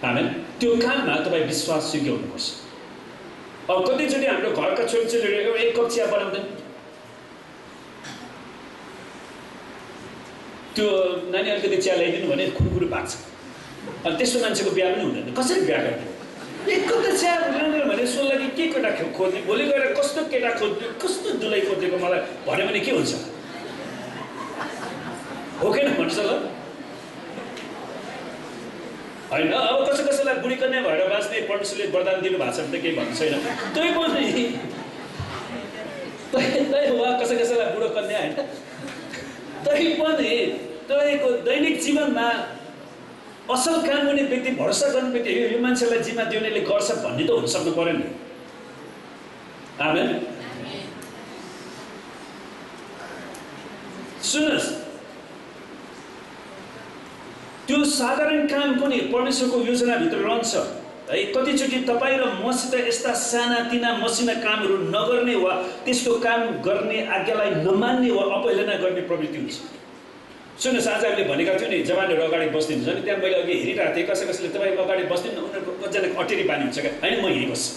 आमेन। त्यो काममा तपाईँ विश्वासयोग्य हुनुपर्छ। अब कतिचोटि हाम्रो घरका छोरीचेलीहरू एक कप चिया बनाउँदैन, त्यो नानी अलिकति चिया ल्याइदिनु भने खुरखुरु पाक्छ, अनि त्यस्तो मान्छेको बिहा पनि हुँदैन। कसरी बिहा गर्ने? एक कप त चिया ल्याउँदैन भने यसको लागि के केटा खोज्ने, भोलि गएर कस्तो केटा खोज्ने, कस्तो दुलै खोजेको मलाई भन्यो भने के हुन्छ? हो कि न भन्छ ल? होइन, अब कसैलाई बुढी कन्या भएर बाँच्ने परमेश्वरले वरदान दिनु भएको छ भने त केही भन्नु छैन। तै पनि वा कसैलाई बुढो कन्या होइन, तै पनि तपाईँको दैनिक जीवनमा असल काम गर्ने व्यक्ति, भरोसा गर्ने व्यक्ति, यो मान्छेलाई जिम्मा दिनेले गर्छ भन्ने त हुन सक्नु पर्यो नि। आमेन। सुन्नुहोस्, त्यो साधारण काम पनि परमेश्वरको योजनाभित्र रहन्छ है। कतिचोटि तपाईँ र मसित यस्ता सानातिना मसिना कामहरू नगर्ने वा त्यस्तो काम गर्ने आज्ञालाई नमान्ने वा अवहेलना गर्ने प्रवृत्ति हुन्छ। सुन्नुहोस्, आज हामीले भनेका थियौँ नि, जवानहरू अगाडि बस्दिनुहुन्छ नि, त्यहाँ मैले अघि हेरिरहेको थिएँ, कसैले तपाईँ अगाडि बस्दिनु, उनीहरूको कतिजनाको अटेरी बानी हुन्छ क्या, होइन म यहीँ बस्छु।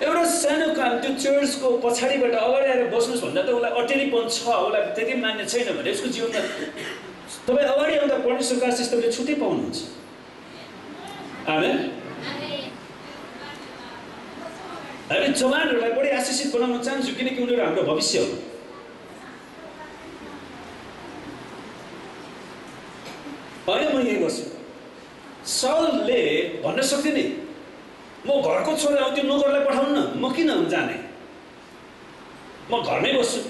एउटा सानो काम, त्यो चर्चको पछाडिबाट अगाडि आएर बस्नुहोस् भन्दा त उसलाई अटेरीपन छ, उसलाई त्यति मान्ने छैन भने उसको जीवनमा तपाईँ अगाडि आउँदा परमेश्वरको आशिष तपाईँले छुट्टै पाउनुहुन्छ। आमेन। हामी जवानहरूलाई बढी आशिषित बनाउन चाहन्छु किनकि उनीहरू हाम्रो भविष्य हो। होइन म यही गर्छु। साउलले भन्न सक्थ्यो नि, म घरको छोरा हो, त्यो नोकरलाई पठाउनु न, म किन जाने, म घरमै बस्छु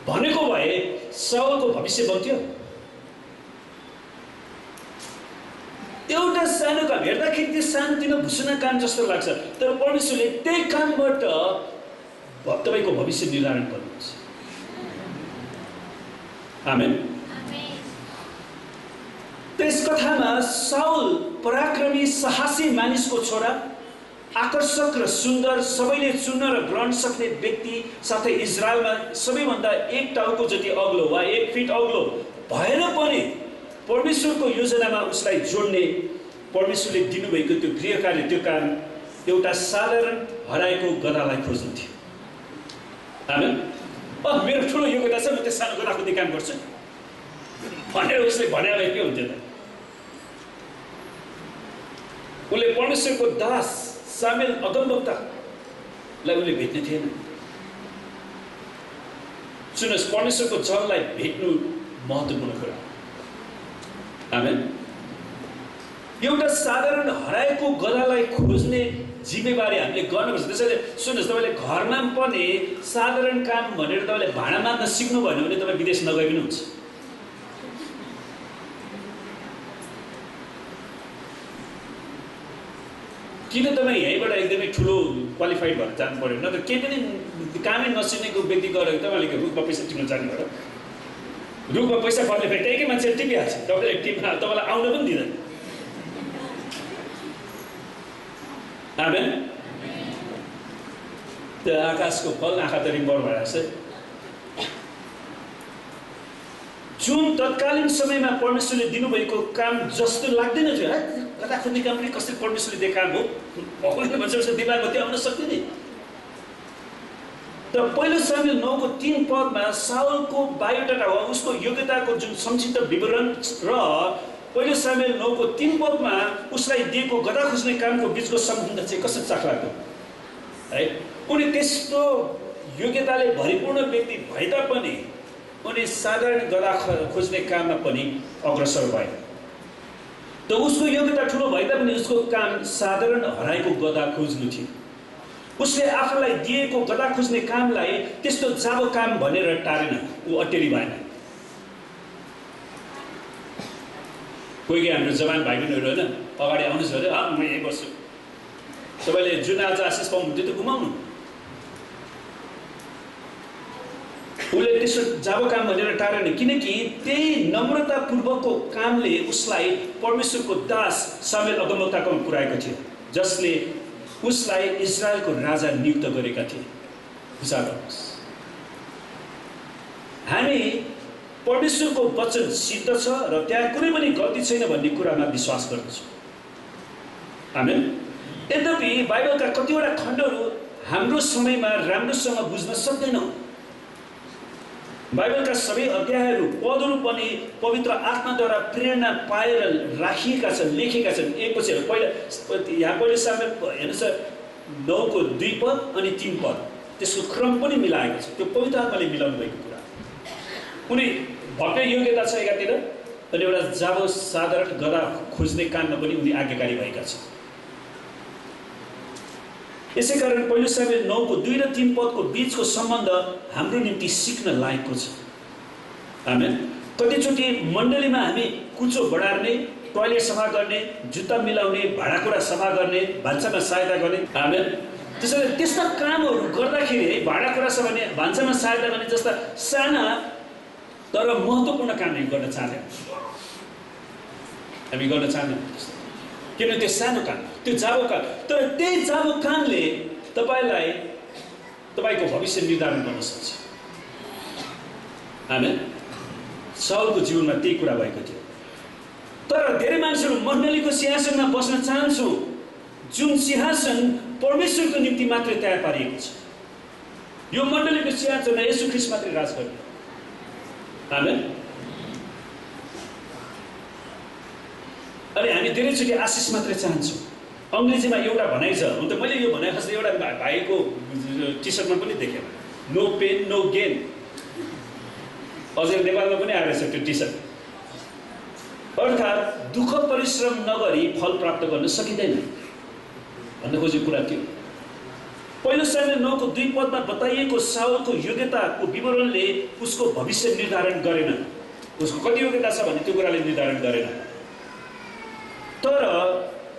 भनेको भए साउलको भविष्य बन्थ्यो। एउटा सानो काम हेर्दाखेरि त्यो सानोतिनो भुसुना काम जस्तो लाग्छ, तर परमेश्वरले त्यही कामबाट तपाईँको भविष्य निर्धारण गर्नुहुन्छ। आमेन। त्यस कथामा साउल पराक्रमी साहसी मानिसको छोरा, आकर्षक र सुन्दर, सबैले चुन्न र ग्रहण सक्ने व्यक्ति, साथै इजरायलमा सबैभन्दा एक टाउको जति अग्लो वा 1 फिट अग्लो भएर पनि परमेश्वरको योजनामा उसलाई जोड्ने परमेश्वरले दिनुभएको त्यो गृह कार्य, त्यो काम एउटा साधारण हराएको गधालाई खोज्नु थियो। आमेन। मेरो ठुलो योग्यता छ, म त्यो सानो गधा खोज्ने काम गर्छु भनेर उसले भने भए के हुन्थ्यो त? उसले परमेश्वरको दास सामुएल अगमवक्तालाई उसले भेट्ने थिएन। सुन्नुहोस्, परमेश्वरको जनलाई भेट्नु महत्त्वपूर्ण कुरा। आमेन। एउटा साधारण हराएको गधालाई खोज्ने जिम्मेवारी हामीले गर्नुपर्छ। त्यसैले सुन्नुहोस्, तपाईँले घरमा पनि साधारण काम भनेर तपाईँले भाँडा मान्न सिक्नु भएन भने तपाईँ विदेश नगए पनि हुन्छ। किन तपाईँ यहीँबाट एकदमै ठुलो क्वालिफाइड भएर जानु पर्यो? न त केही पनि कामै नसिनेको व्यक्ति गएर तपाईँले रुखमा पैसा टिप्न जानु भयो, रुखमा पैसा पर्ने फेरि त्यहीकै मान्छे टिपिहाल्छ, तपाईँले टिप्न तपाईँलाई आउन पनि दिँदैन। आमेन। त्यो आकाशको फल आँखा तरी मर भएर छ। जुन तत्कालीन समयमा परमेश्वरले दिनुभएको काम जस्तो लाग्दैन थियो, गधा खोज्ने काम पनि कसरी परमेश्वरले दिएको काम हो भगवान्ले भन्छ उसको दिमागमा त्यो आउन सक्दैन नि। तर पहिलो सामुएल 9को 3 पदमा साउलको बायोडाटा वा उसको योग्यताको जुन संक्षिप्त विवरण र पहिलो सामुएल 9को 3 पदमा उसलाई दिएको गधा खोज्ने कामको बिचको सम्बन्ध चाहिँ कस्तो चाखलाग्दो है। उनी त्यस्तो योग्यताले भरिपूर्ण व्यक्ति भए तापनि उनी साधारण गधा खोज्ने काममा पनि अग्रसर भए। त उसको योग्यता ठुलो भए तापनि उसको काम साधारण हराएको गधा खोज्नु थियो। उसले आफूलाई दिएको गधा खोज्ने कामलाई त्यस्तो जाबो काम भनेर टारेन, ऊ अटेरी भएन। कोही हाम्रो जवान भाइ बहिनीहरू होइन अगाडि आउनुहोस् भने म यही बस्छु, तपाईँले जुन आज आशिष पाउनुहुन्थ्यो त्यो गुमाउनु। उसले त्यसो जाबो काम भनेर टारेन, किनकि त्यही नम्रतापूर्वकको कामले उसलाई परमेश्वरको दास सामुएल अगमवक्ताकोमा पुर्याएको थियो, जसले उसलाई इजरायलको राजा नियुक्त गरेका थिए। विचार गर्नुहोस्, हामी परमेश्वरको वचन सिद्ध छ र त्यहाँ कुनै पनि गल्ती छैन भन्ने कुरामा विश्वास गर्दछौँ। आमेन। यद्यपि बाइबलका कतिवटा खण्डहरू हाम्रो समयमा राम्रोसँग बुझ्न सक्दैनौँ। बाइबलका सबै अध्यायहरू पदहरू पनि पवित्र आत्माद्वारा प्रेरणा पाएर राखिएका छन्, लेखेका छन्। एकपछि यहाँ पहिले सामुएल हेर्नुहोस् 9 को 2 पद अनि 3 पद, त्यसको क्रम पनि मिलाएको छ। त्यो पवित्र आत्माले मिलाउनु भएको कुरा। कुनै भव्य योग्यता छ एकातिर, अनि एउटा जाबो साधारण गधा खोज्ने काममा पनि उनी आज्ञाकारी भएका छन्। यसै कारण पहिलो सामुएल 9 को 2 र 3 पदको बीचको सम्बन्ध हाम्रो निम्ति सिक्न लायकको छ। आमेन। कतिचोटि मण्डलीमा हामी कुचो बढार्ने, टोयलेट सफा गर्ने, जुत्ता मिलाउने, भाँडाकुँडा सफा गर्ने, भान्सामा सहायता गर्ने, आमेन, त्यसैले त्यस्ता कामहरू गर्दाखेरि भाँडाकुँडा सफा गर्ने, भान्सामा सहायता गर्ने जस्ता साना तर महत्त्वपूर्ण काम हामी गर्न चाहँदैनौँ। हामी गर्न चाहँदैनौँ किनभने त्यो सानो काम, त्यो जाबो काम। तर त्यही जाबो कामले तपाईँलाई तपाईँको भविष्य निर्धारण गर्न सक्छ। आमेन। साउलको जीवनमा त्यही कुरा भएको थियो। तर धेरै मान्छेहरू मण्डलीको सिंहासनमा बस्न चाहन्छु, जुन सिंहासन परमेश्वरको निम्ति मात्रै तयार पारिएको छ। यो मण्डलीको सिंहासनमा येशू ख्रीष्ट मात्रै राज गर्ने। आमेन। अनि हामी धेरैचोटि आशिष मात्रै चाहन्छौँ। अङ्ग्रेजीमा एउटा भनाइ छ, अन्त मैले यो भनाइ जस्तै एउटा भाइको टी सर्टमा पनि देखेँ, नो पेन नो गेन। अझै नेपालमा पनि आएर छ त्यो टी सर्ट। अर्थात् दुःख परिश्रम नगरी फल प्राप्त गर्न सकिँदैन भन्ने खोजेको कुरा थियो। पहिलो सामुएल 9 को 2 पदमा बताइएको साउलको योग्यताको विवरणले उसको भविष्य निर्धारण गरेन। उसको कति योग्यता छ भन्ने त्यो कुराले निर्धारण गरेन। तर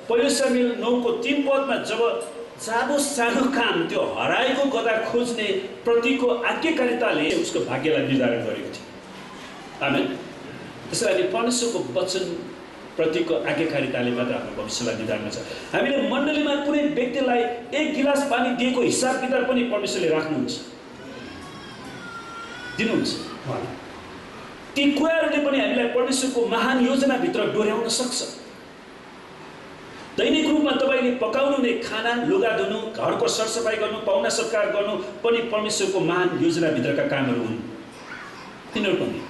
पहिलो सामुएल 9 को 3 पदमा जब जाबो सानो काम, त्यो हराएको गधा खोज्ने प्रतिको आज्ञाकारिताले उसको भाग्यलाई निर्धारण गरेको थियो। आमेन। त्यसैले हामी परमेश्वरको वचन प्रतिको आज्ञाकारिताले मात्र हाम्रो भविष्यलाई निर्धारण गर्छ। हामीले मण्डलीमा कुनै व्यक्तिलाई 1 गिलास पानी दिएको हिसाब किताब पनि परमेश्वरले राख्नुहुन्छ, दिनुहुन्छ। ती कुराहरूले पनि हामीलाई परमेश्वरको महान योजनाभित्र डोर्याउन सक्छ। दैनिक रूपमा तपाईँले पकाउनु खाना, लुगा धुनु, घरको सरसफाइ गर्नु, पाहुना सत्कार गर्नु पनि परमेश्वरको महान योजनाभित्रका कामहरू हुन्। तिनीहरू पनि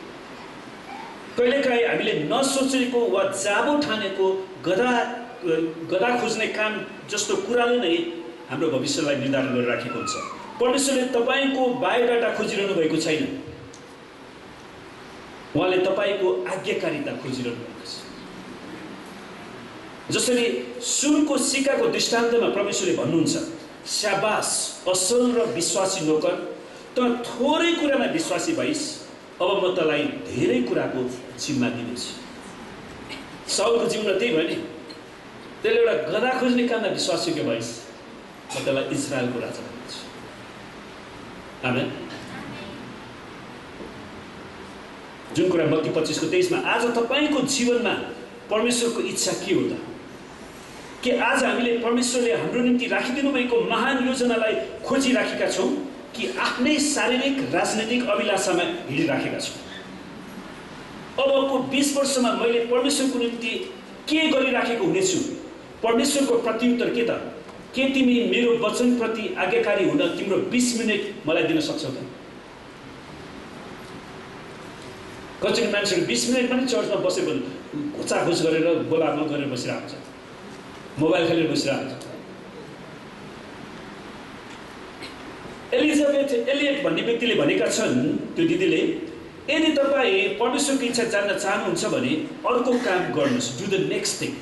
कहिलेकाहीँ हामीले नसोचेको वा जाबो ठानेको गधा खोज्ने काम जस्तो कुराले नै हाम्रो भविष्यलाई निर्धारण गरेर राखेको हुन्छ। परमेश्वरले तपाईँको बायोडाटा खोजिरहनु भएको छैन, उहाँले तपाईँको आज्ञाकारिता खोजिरहनु भएको छ। जसरी सुनको सिक्काको दृष्टान्तमा परमेश्वरले भन्नुहुन्छ, स्याबास असल र विश्वासी नोकर, त थोरै कुरामा विश्वासी भइस्, अब म तँलाई धेरै कुराको जिम्मा दिनेछु। साउलको जीवनमा त्यही भयो नि। त्यसले एउटा गधा खोज्ने काममा विश्वासयोग्य भइस्, म तँलाई इजरायलको राजा बनाउँछु। आमेन। जुन कुरा मत्ती 25 को 23 आज तपाईँको जीवनमा परमेश्वरको इच्छा के हो त? के आज हामीले परमेश्वरले हाम्रो निम्ति राखिदिनु भएको महान योजनालाई खोजिराखेका छौँ कि आफ्नै शारीरिक राजनैतिक अभिलाषामा हिँडिराखेका छौँ? अबको 20 वर्षमा मैले परमेश्वरको निम्ति के गरिराखेको हुनेछु? परमेश्वरको प्रत्युत्तर के त? के तिमी मेरो वचनप्रति आज्ञाकारी हुन तिम्रो 20 मिनट मलाई दिन सक्छौ त? कति मान्छेहरू 20 मिनट पनि चर्चमा बसेर घोचाघोच गरेर बोलाबोल गरेर बसिरहेको छ, मोबाइल खेलेर बसिरहेको छ। एलियट भन्ने व्यक्तिले भनेका छन्, त्यो दिदीले यदि तपाईँ परमेश्वरको इच्छा जान्न चाहनुहुन्छ भने अर्को काम गर्नुहोस्, डु द नेक्स्ट थिङ।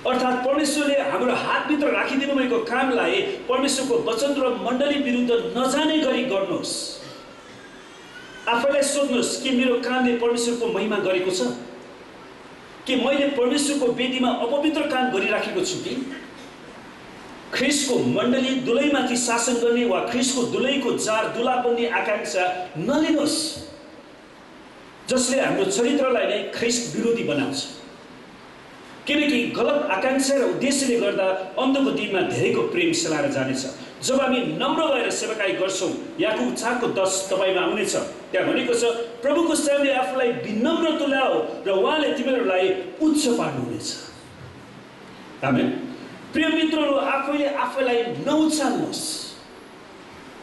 अर्थात् परमेश्वरले हाम्रो हातभित्र राखिदिनु भएको कामलाई परमेश्वरको वचन र मण्डली विरुद्ध नजाने गरी गर्नुहोस्। आफैलाई सोध्नुहोस् कि मेरो कामले परमेश्वरको महिमा गरेको छ कि मैले परमेश्वरको वेदीमा अपवित्र काम गरिराखेको छु कि? ख्रिस्टको मण्डली दुलैमाथि शासन गर्ने वा ख्रिस्टको दुलैको जार दुला बन्ने आकांक्षा नलिनुहोस्, जसले हाम्रो चरित्रलाई नै ख्रिस्ट विरोधी बनाउँछ। किनकि गलत आकांक्षा र उद्देश्यले गर्दा अन्त्यको दिनमा धेरैको प्रेम सेलाएर जानेछ। जब हामी नम्र भएर सेवकाई गर्छौँ, याकुब 4:10 तपाईँमा आउनेछ, त्यहाँ भनेको छ प्रभुको सामने आफूलाई विनम्र तुल्याओ र उहाँले तिमीहरूलाई उच्च पार्नुहुनेछ। आमेन। प्रिय मित्रहरू, आफैले आफैलाई नउचाल्नुहोस्।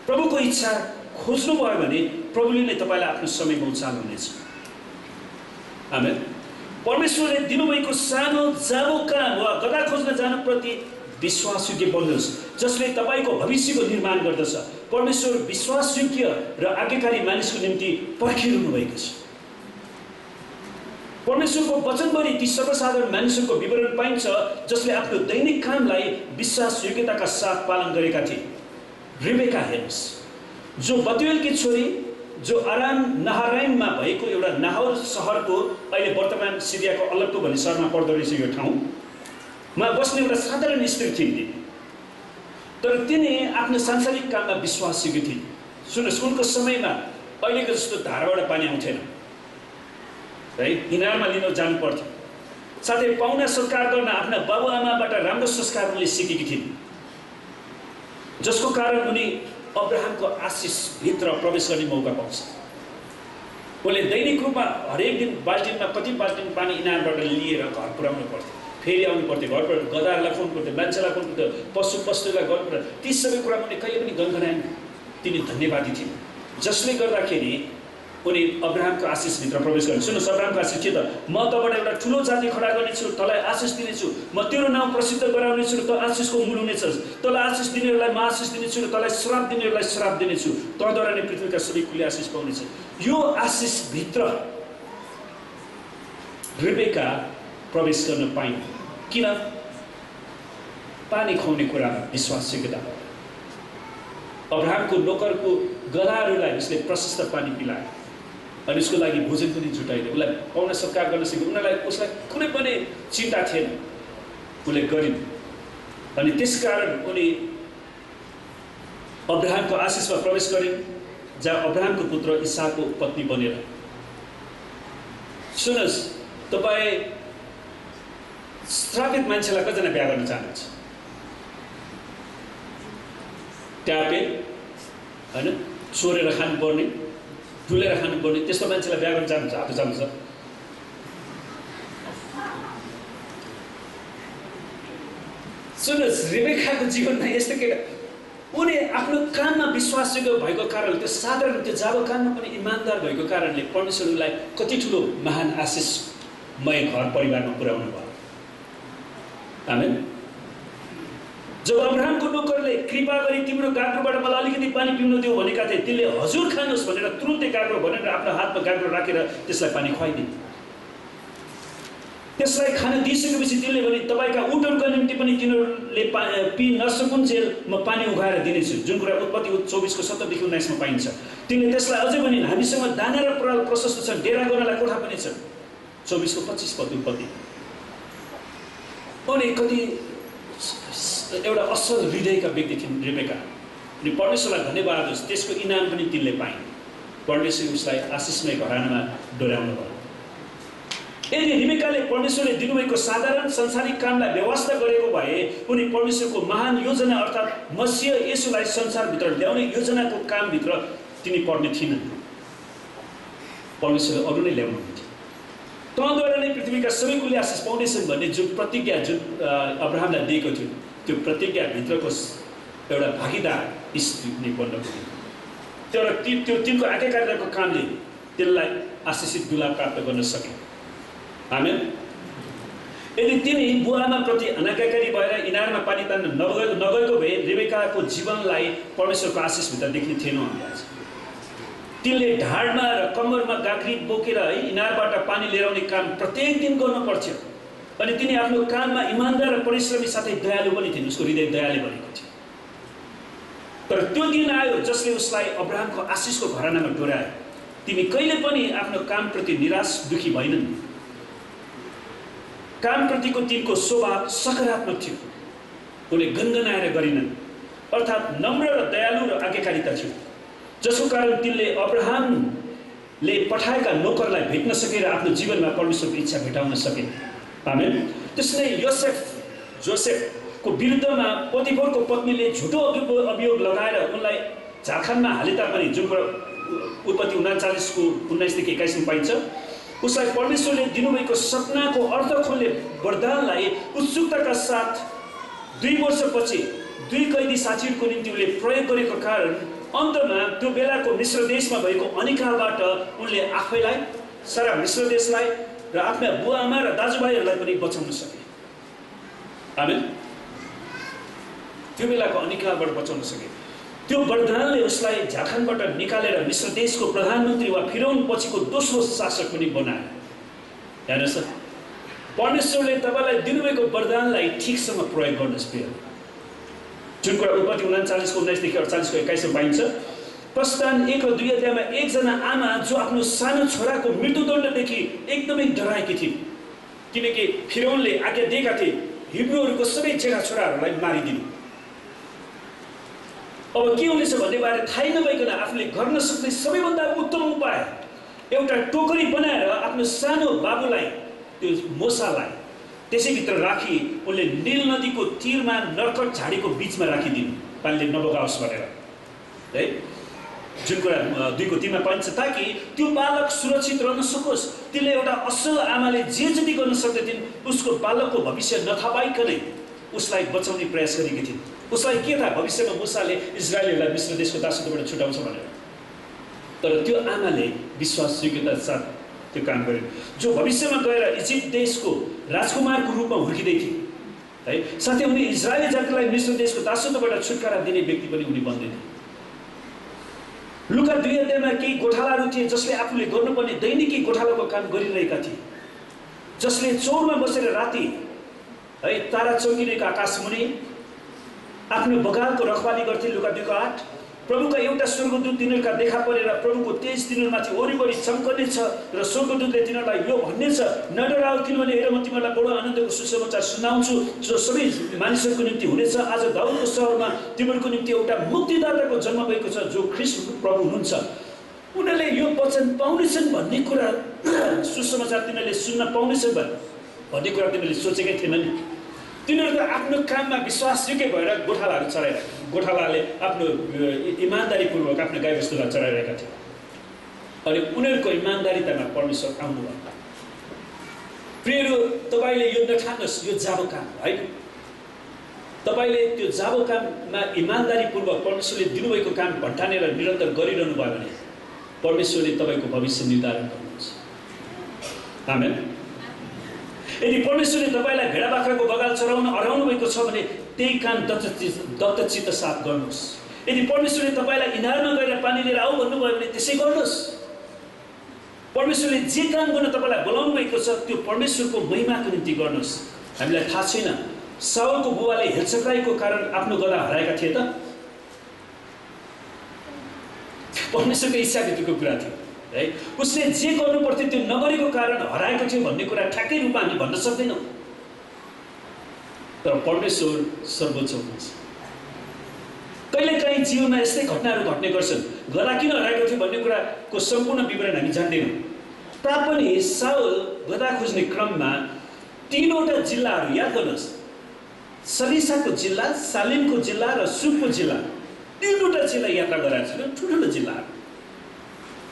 प्रभुको इच्छा खोज्नुभयो भने प्रभुले नै तपाईँलाई आफ्नो समयमा उचाल्नुहुनेछ। आमेन। परमेश्वरले दिनुभएको सानो जाबो काम वा गधा खोज्न जानुप्रति विश्वासयोग्य बन्नुहोस्, जसले तपाईँको भविष्यको निर्माण गर्दछ। परमेश्वर विश्वासयोग्य र आज्ञाकारी मानिसको निम्ति पर्खिरहनु भएको छ। परमेश्वरको वचनभरि ती सर्वसाधारण मानिसहरूको विवरण पाइन्छ जसले आफ्नो दैनिक कामलाई विश्वासयोग्यताका साथ पालन गरेका थिए। रिबेका हेर्नुहोस्, जो बतुएलकी छोरी, जो आराम नहाराइममा भएको एउटा नाहोर सहरको, अहिले वर्तमान सिरियाको अलेप्पो भन्ने सहरमा पर्दो रहेछ यो ठाउँमा बस्ने एउटा साधारण स्त्री थिइन्। तर तिनी आफ्नो सांसारिक काममा विश्वासयोग्य थिइन्। सुन्नुहोस्, उनको समयमा अहिलेको जस्तो धाराबाट पानी आउँथेन है, इनारमा लिन जानु पर्थ्यो। साथै पाहुना सत्कार गर्न आफ्ना बाबुआमाबाट राम्रो संस्कार उनले सिकेकी थिइन्, जसको कारण उनी अब्राहमको आशिषभित्र प्रवेश गर्ने मौका पाउँछ। उनले दैनिक रूपमा हरेक दिन बाल्टिनमा कति बाल्टिन पानी इनारबाट लिएर घर पुर्याउनु पर्थ्यो, फेरि आउनु पर्थ्यो, घरबाट गधाहरूलाई खुवाउनु पर्थ्यो, मान्छेलाई खुवाउनु पर्थ्यो, पशुलाई गर्नु पर्थ्यो। ती सबै कुरा उनले कहिले पनि गन्गनाएन। तिनी धन्यवादी थिइन्, जसले गर्दाखेरि उनी अब्राहमको आशिषभित्र प्रवेश गर्ने। सुन्नुहोस्, अब्राहमको आशिष के त? म तँबाट एउटा ठुलो जाति खडा गर्नेछु, तँलाई आशिष दिनेछु, म तेरो नाउँ प्रसिद्ध गराउनेछु र तँ आशिषको मूल हुनेछस्। तँलाई आशिष दिनेहरूलाई म आशिष दिनेछु र तँलाई श्राप दिनेहरूलाई श्राप दिनेछु। तँद्वारा नै पृथ्वीका सबै कुलले आशिष पाउनेछ। यो आशिषभित्र रिबेका प्रवेश गर्न पाइन्। किन? पानी खुवाउने कुरामा विश्वासयोग्यता। अब्राहमको नोकरको गधाहरूलाई उसले प्रशस्त पानी पिलायो अनि उसको लागि भोजन पनि जुटाइदियो। उसलाई पाहुना सत्कार गर्न सिक्यो। उसलाई कुनै पनि चिन्ता थिएन, उसले गरिन्। अनि त्यसकारण उनी अब्राहमको आशिषमा प्रवेश गरिन्, जहाँ अब्राहमको पुत्र इसाकको पत्नी बनेर। सुन्नुहोस्, तपाईँ श्रापित मान्छेलाई कतिजना बिहा गर्न चाहनुहुन्छ? ट्यापे होइन, चोरेर खानुपर्ने, डुलेर खानुपर्ने त्यस्तो मान्छेलाई बिहा गर्न चाहनुहुन्छ? हात उचाल्नुहोस्। सुन्नुहोस्, रिबेकाको जीवनमा यस्तो केटा, उनी आफ्नो काममा विश्वासयोग्य भएको कारणले, त्यो साधारण त्यो जाबो काममा पनि इमान्दार भएको कारणले परमेश्वरलाई कति ठुलो महान आशिषमय घर परिवारमा पुर्याउनु भयो। आमेन। जब अब्राहमको नोकरले कृपा गरी तिम्रो गाग्रोबाट मलाई अलिकति पानी पिउन दियो भनेका थिए, तिनले हजुर खानुहोस् भनेर तुरुन्तै गाग्रो भनेर आफ्नो हातमा गाग्रो राखेर त्यसलाई पानी खुवाइदिए। त्यसलाई खान दिइसकेपछि तिनले भने तपाईँका उटहरूका निम्ति पनि तिनीहरूले पि नसकुन्जेल म पानी उघाएर दिनेछु, जुन कुरा उत्पत्ति 24को 17 देखि 19 मा पाइन्छ। तिनले त्यसलाई अझै भनिन्, हामीसँग दाना र पराल प्रशस्त छन्, डेरा गर्नलाई कोठा पनि छ। 24को 25 पद उत्पत्ति। अनि कति एउटा असल हृदयका व्यक्ति थिइन् रिबेका। अनि परमेश्वरलाई धन्यवाद होस्, त्यसको इनाम पनि तिनले पाइन्। परमेश्वर उसलाई आशिषमय घरानामा डोर्याउनु भयो। यदि रिबेकाले परमेश्वरले दिनुभएको साधारण संसारिक कामलाई व्यवस्था गरेको भए उनी परमेश्वरको महान योजना अर्थात् मसीह येशूलाई संसारभित्र ल्याउने योजनाको कामभित्र तिनी पर्ने थिएनन्। परमेश्वरले अरू नै ल्याउनुहुन्थ्यो। तँद्वारा नै पृथ्वीका सबै कुलले आशिष पाउनेछन् भन्ने जुन प्रतिज्ञा जुन अब्राहमलाई दिएको थियो, त्यो प्रतिज्ञाभित्रको एउटा भागीदार स्त्री नै बन्न पुग्यो। त्यो तिनको आज्ञाकारिताको कामले त्यसलाई आशिषित दुला प्राप्त गर्न सके। आमेन। यदि तिनी बुवाआमाप्रति अनाज्ञाकारी भएर इनारमा पानी तान्न नगएको भए रिबेकाको जीवनलाई परमेश्वरको आशिषभित्र देख्ने थिएनौँ हामी आज। तिनले ढाडमा र कम्मरमा गाग्री बोकेर है इनारबाट पानी लिएर आउने काम प्रत्येक दिन गर्नु पर्थ्यो। अनि तिनी आफ्नो काममा इमानदार र परिश्रमी साथै दयालु पनि थिइन्। उसको हृदय दयाले भरेको थियो। तर त्यो दिन आयो जसले उसलाई अब्राहमको आशिषको घरानामा डोर्यायो। तिमी कहिले पनि आफ्नो कामप्रति निराश दुखी भएनन्। कामप्रतिको तिनको स्वभाव सकारात्मक थियो। उनले गनगनाएर गरिनन्, अर्थात् नम्र र दयालु र आज्ञाकारिता थियो, जसको कारण तिनले अब्राहमले पठाएका नोकरलाई भेट्न सके र आफ्नो जीवनमा परमेश्वरको इच्छा भेटाउन सके। आमेन। त्यसै जोसेफको विरुद्धमा पोतिफरको पत्नीले झुटो अभियोग लगाएर उनलाई झारखण्डमा हाले तापनि, जुन उत्पत्ति 39 को 19 देखि 21 मा पाइन्छ, उसलाई परमेश्वरले दिनुभएको सपनाको अर्थ खोल्ने वरदानलाई उत्सुकताका साथ 2 वर्षपछि 2 कैदी साथीहरूको निम्ति उनले प्रयोग गरेको कारण अन्तमा त्यो बेलाको मिश्र देशमा भएको अनिकालबाट उनले आफैलाई, सारा मिश्र देशलाई र आफ्ना बुवाआमा र दाजुभाइहरूलाई पनि बचाउन सके। आमेन। त्यो बेलाको अनिकालबाट बचाउन सके। त्यो वरदानले उसलाई झारखण्डबाट निकालेर मिश्र देशको प्रधानमन्त्री वा फिरौन पछिको दोस्रो शासक पनि बनायो। हेर्नुहोस्, परमेश्वरले तपाईलाई दिनुभएको वरदानलाई ठिकसँग प्रयोग गर्नुहोस्। प्रिय, जुन कुरा उत्पत्ति 39 को 19 देखि 48 को 21 मा पाइन्छ, प्रस्थान 1 र 2 अध्यायमा एकजना आमा जो आफ्नो सानो छोराको मृत्युदण्डदेखि एकदमै डराएकी थिइन्, किनकि फिरौनले आज्ञा दिएका थिए हिब्रूहरूको सबै जेठा छोराहरूलाई मारिदिनु। अब के हुनेछ भन्ने बारे थाहै नभइकन आफूले गर्न सक्ने सबैभन्दा उत्तम उपाय एउटा टोकरी बनाएर आफ्नो सानो बाबुलाई, त्यो मोसालाई त्यसैभित्र राखी उनले नील नदीको तीरमा नर्कट झाडीको बीचमा राखिदिनु, पानीले नबगाओस् भनेर है। जुन कुरा 2 को 3 मा पाइन्छ, ताकि त्यो बालक सुरक्षित रहन सकोस्। त्यसले एउटा असल आमाले जे जति गर्न सक्दैथिन् उसको बालकको भविष्य नथापाइकनै उसलाई बचाउने प्रयास गरेकी थिइन्। उसलाई के थाहा भविष्यमा मूसाले इजरायलीहरूलाई मिश्र देशको दासत्वबाट छुटाउँछ भनेर। तर त्यो आमाले विश्वासयोग्यताका साथ त्यो काम गरिन्, जो भविष्यमा गएर इजिप्ट देशको राजकुमारको रूपमा हुर्किँदै थिए है। साथै उनी इजरायली जातिलाई मिश्र देशको दासत्वबाट छुटकारा दिने व्यक्ति पनि उनी बन्दै थिए। लुका 2 अध्यायमा केही गोठालाहरू थिए जसले आफूले गर्नुपर्ने दैनिकी गोठालाको काम गरिरहेका थिए, जसले चौरमा बसेर राति है तारा चौकिनेको आकाशमुनि आफ्नो बगालको रखवाली गर्थे। लुका 2 को 8। प्रभुका एउटा स्वर्गदूत तिनीहरूका देखा परेर प्रभुको तेज तिनीहरूमाथि वरिपरि चम्कनेछ र स्वर्गदूतले तिनीहरूलाई यो भन्नेछ, नडराऊ, किनभने हेर म तिमीहरूलाई बडो आनन्दको सुसमाचार सुनाउँछु जो सबै मानिसहरूको निम्ति हुनेछ। आज दाउदको सहरमा तिमीहरूको निम्ति एउटा मुक्तिदाताको जन्म भएको छ, जो ख्रीष्ट प्रभु हुनुहुन्छ। उनीहरूले यो वचन पाउनेछन् भन्ने कुरा, सुसमाचार तिनीहरूले सुन्न पाउनेछन् भन्ने कुरा तिनीहरूले सोचेकै थिएन नि। तिनीहरू आफ्नो काममा विश्वासयोग्य भएर गोठालाले आफ्नो इमान्दारीपूर्वक आफ्नो गाईबस्तुलाई चढाइरहेका थिए। अनि उनीहरूको इमान्दारितामा परमेश्वर आउनुभयो। प्रियहरू, तपाईँले यो नठान्नुहोस् यो जाबो काम होइन। तपाईँले त्यो जाबो काममा इमान्दारीपूर्वक परमेश्वरले दिनुभएको काम भन्ठानेर निरन्तर गरिरहनु भयो भने परमेश्वरले तपाईँको भविष्य निर्धारण गर्नुहुन्छ। आमेन। यदि परमेश्वरले तपाईँलाई भेडा बाख्राको बगाल चराउन अराउनु भएको छ भने त्यही काम दत्तचित्त साथ गर्नुहोस्। यदि परमेश्वरले तपाईँलाई इनारमा गएर पानी लिएर आऊ भन्नुभयो भने त्यसै गर्नुहोस्। परमेश्वरले जे काम गर्न तपाईँलाई बोलाउनु भएको छ त्यो परमेश्वरको महिमाको निम्ति गर्नुहोस्। हामीलाई थाहा छैन साउलको बुबाले हेलचक्राइको कारण आफ्नो गधा हराएका थिए त? परमेश्वरको इच्छाभित्रको कुरा थियो है। उसले जे गर्नु पर्थ्यो त्यो नगरेको कारण हराएको थियो भन्ने कुरा ठ्याक्कै रूपमा हामी भन्न सक्दैनौँ। तर परमेश्वर सर्वोच्च हुनुहुन्छ। कहिलेकाहीँ जीवनमा यस्तै घटनाहरू घट्ने गर्छन्। गधा किन हराएको थियो भन्ने कुराको सम्पूर्ण विवरण हामी जान्दैनौँ। तापनि साउल गधा खोज्ने क्रममा 3वटा जिल्लाहरू याद गर्नुहोस्, सलिसाको जिल्ला, सालिमको जिल्ला र सुपको जिल्ला, 3वटा जिल्ला यात्रा गराएको छ। ठुल्ठुलो जिल्लाहरू,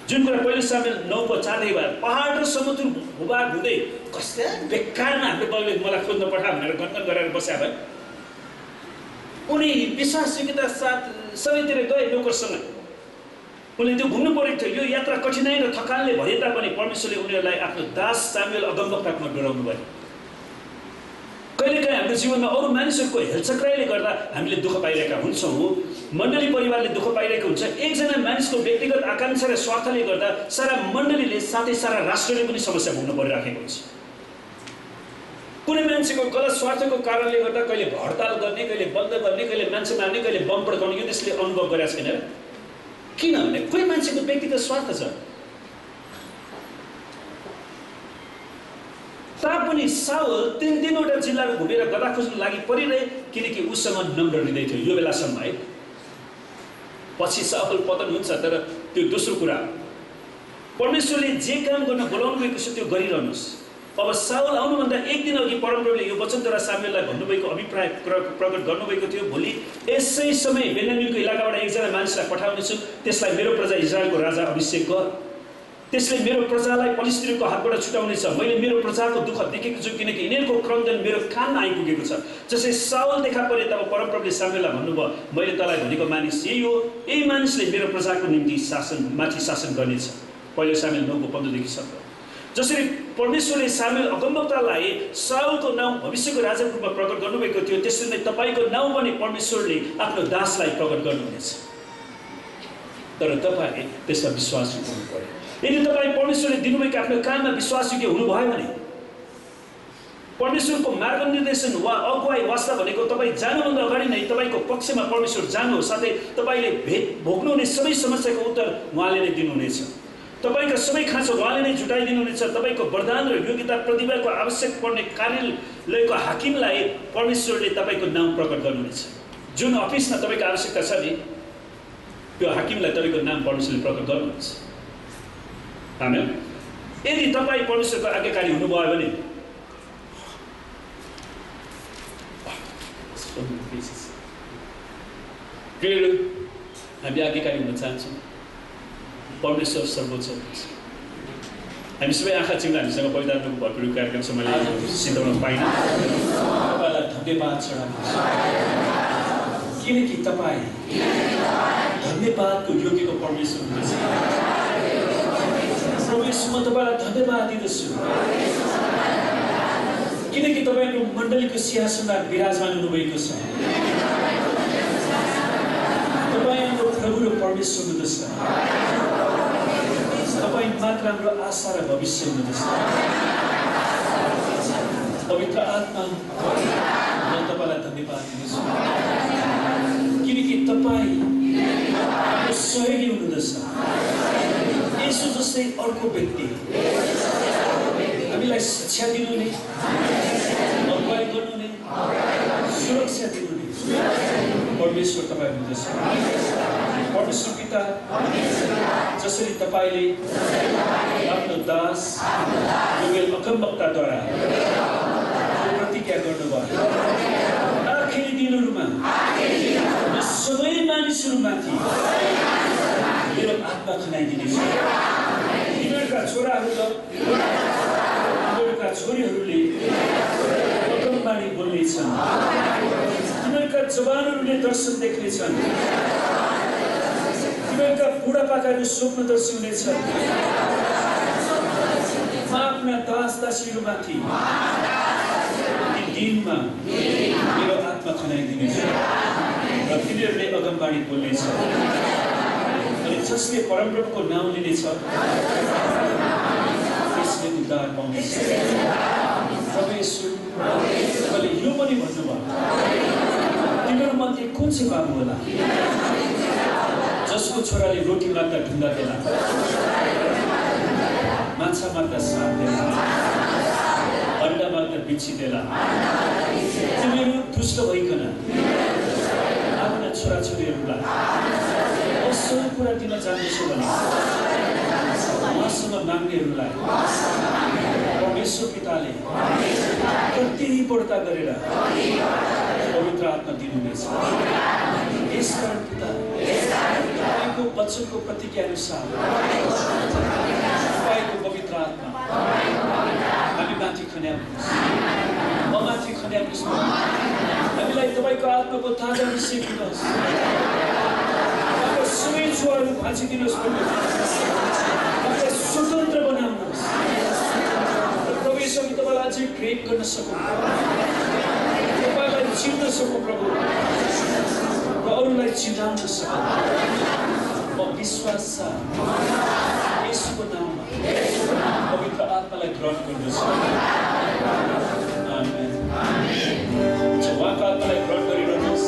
जुन कुरा पहिलो सामेल 9 को 4 देखि पहाड र समुद्र भूभाग हुँदै कस्ता बेकारमा हाम्रो बाबुले मलाई खोज्न पठा भनेर गनगन गरेर बस्या भए। उनी विश्वासयोग्यता साथ सबैतिर गए नोकरसँग। उनले त्यो घुम्नु परेको थियो। यो यात्रा कठिनाइ र थकानले भए तापनि परमेश्वरले उनीहरूलाई आफ्नो दास सामुएल अगमवक्तामा डोराउनु भयो। कहिलेकाहीँ हाम्रो जीवनमा अरू मानिसहरूको हेलचक्राइले गर्दा हामीले दुःख पाइरहेका हुन्छौँ। मण्डली परिवारले दुःख पाइरहेको हुन्छ। एकजना मानिसको व्यक्तिगत आकांक्षा र स्वार्थले गर्दा सारा मण्डलीले साथै सारा राष्ट्रले पनि समस्या भोग्न परिराखेको हुन्छ। कुनै मान्छेको गलत स्वार्थको कारणले गर्दा कहिले हडताल गर्ने, कहिले बन्द गर्ने, कहिले मान्छे मार्ने, कहिले बम पड्काउने यो देशले अनुभव गरेको छैन। किनभने कुनै मान्छेको व्यक्तिगत स्वार्थ छ। तापनि साउल 3-3वटा जिल्लामा घुमेर गधा खोज्न लागि परिरहे, किनकि उसँग नम्र हृदय थियो यो बेलासम्म है। पछि साउल पतन हुन्छ, तर त्यो दोस्रो कुरा परमेश्वरले जे काम गर्न बोलाउनु भएको छ त्यो गरिरहनुहोस्। अब साउल आउनुभन्दा एक दिन अघि परमप्रभुले यो वचनद्वारा सामुएललाई भन्नुभएको अभिप्राय प्रकट गर्नुभएको थियो, भोलि यसै समय बेन्यामिनको इलाकाबाट एकजना मानिसलाई पठाउनेछु, त्यसलाई मेरो प्रजा इजरायलको राजा अभिषेक गर। त्यसले मेरो प्रजालाई पलिस्तीहरूको हातबाट छुटाउनेछ। मैले मेरो प्रजाको दुःख देखेको छु, किनकि यिनीहरूको क्रन्दन मेरो कानमा आइपुगेको छ। जसै साउल देखा परे तब परमप्रभुले सामुएललाई भन्नुभयो, मैले तँलाई भनेको मानिस यही हो, यही मानिसले मेरो प्रजाको निम्ति माथि शासन गर्नेछ। पहिलो सामुएल 9:15देखि 17। जसरी परमेश्वरले सामुएल अगमवक्तालाई साउलको नाउँ भविष्यको राजाको रूपमा प्रकट गर्नुभएको थियो, त्यसरी नै तपाईँको नाउँ पनि परमेश्वरले आफ्नो दासलाई प्रकट गर्नुहुनेछ। तर तपाईँले त्यसमा विश्वास हुनु पर्यो। यदि तपाईँ परमेश्वरले दिनुभएको आफ्नो काममा विश्वासयोग्य हुनुभयो भने परमेश्वरको मार्गनिर्देशन वा अगुवाई वास्ता भनेको तपाईँ जानुभन्दा अगाडि नै तपाईँको पक्षमा परमेश्वर जानु, साथै तपाईँले भोग्नुहुने सबै समस्याको उत्तर उहाँले नै दिनुहुनेछ। तपाईँका सबै खाँचो उहाँले नै जुटाइदिनुहुनेछ। तपाईँको वरदान र योग्यता प्रतिभाको आवश्यक पर्ने कार्यालयको हाकिमलाई परमेश्वरले तपाईँको नाम प्रकट गर्नुहुनेछ। जुन अफिसमा तपाईँको आवश्यकता छ नि, त्यो हाकिमलाई तपाईँको नाम परमेश्वरले प्रकट गर्नुहुन्छ। आमेन। यदि तपाईँ परमेश्वरको आज्ञाकारी हुनुभयो भने प्रियहरू, हामी आज्ञाकारी हुन चाहन्छौँ। परमेश्वर सर्वोच्च हुनुहुन्छ। हामी सबै आँखा चिम्ला हामीसँग पवित्र आत्माको भरपूर कार्यक्रम छ। मैले सिद्धाउन पाइनँ। तपाईँलाई धन्यवाद चढाउनु, किनकि तपाईँ धन्यवादको योग्यको परमेश्वर हुनुहुन्छ। म तपाईँलाई धन्यवाद दिँदछु, किनकि तपाईँको मण्डलीको सिंहासनमा विराजमान हुनुभएको छ। तपाईँ हाम्रो प्रभु र परमेश्वर हुनुहुन्छ। तपाईँ मात्र हाम्रो आशा र भविष्य हुनुहुन्छ। पवित्र आत्मा, म तपाईँलाई धन्यवाद दिँदछु, किनकि तपाईँ हाम्रो सहयोगी हुनुहुँदछ। यसो जस्तै अर्को व्यक्ति हामीलाई शिक्षा दिनुहुने, अगुवाई गर्नुहुने, सुरक्षा दिनुहुने परमेश्वर तपाईँ हुनुहुन्छ। परमेश्वर पिता, जसरी तपाईँले आफ्नो दास योगेल अगमवक्ताद्वारा प्रतिज्ञा गर्नुभयो, आखिरी दिनहरूमा सबै मानिसहरूमाथि मेरो आत्मा खनाइदिनेछु। तिनीहरूका छोराहरू र तिनीहरूका छोरीहरूले अगमबाणी बोल्नेछन्। तिनीहरूका जवानहरूले दर्शन देख्नेछन्। तिनीहरूका बुढापाकाहरू स्वप्नदर्शी हुनेछन्। आफ्ना दास दासीहरूमाथि दिनमा मेरो आत्मा खनाइदिनेछु र तिनीहरूले अगमबाणी बोल्नेछन्। अनि जसले परमप्रभुको नाउँ लिनेछ त्यसले उद्धार पाउनेछ। तपाईँले यो पनि भन्नुभयो, तिनीहरूमध्ये कुन चाहिँ बाबु होला जसको छोराले रोटी माग्दा ढुङ्गा देला, माछा माग्दा साप देला, अन्डा माग्दा बिच्छी देला। तिमीहरू दुष्ट भइकन आफ्ना छोराछोरीहरूलाई असल कुरा दिन चाहन्छौ भने उहाँसँग माग्नेहरूलाई परमेश्वर पिताले कति बढ्ता गरेर पवित्र आत्मा दिनुहुनेछ। यसकारण पिता, तपाईँको वचनको प्रतिज्ञा अनुसार तपाईँको पवित्र आत्मा हामी माथि खन्याउनुहोस्, म माथि खन्याउनुहोस्। हामीलाई तपाईँको आत्माको ताजा अभिषेक दिनुहोस्। सबै छुवाहरू भाँचिदिनुहोस्, हामीलाई स्वतन्त्र बनाउनुहोस्। प्रभुसँग तपाईँलाई अझै प्रेम गर्न सकौँ, तपाईँलाई चिन्न सकौँ। प्रभु र अरूलाई चिनाउन सकौँ। म विश्वास छ येशूको नाममा पवित्र आत्मालाई ग्रहण गर्दछु। आमेन। उहाँको आत्मालाई ग्रहण गरिरहनुहोस्।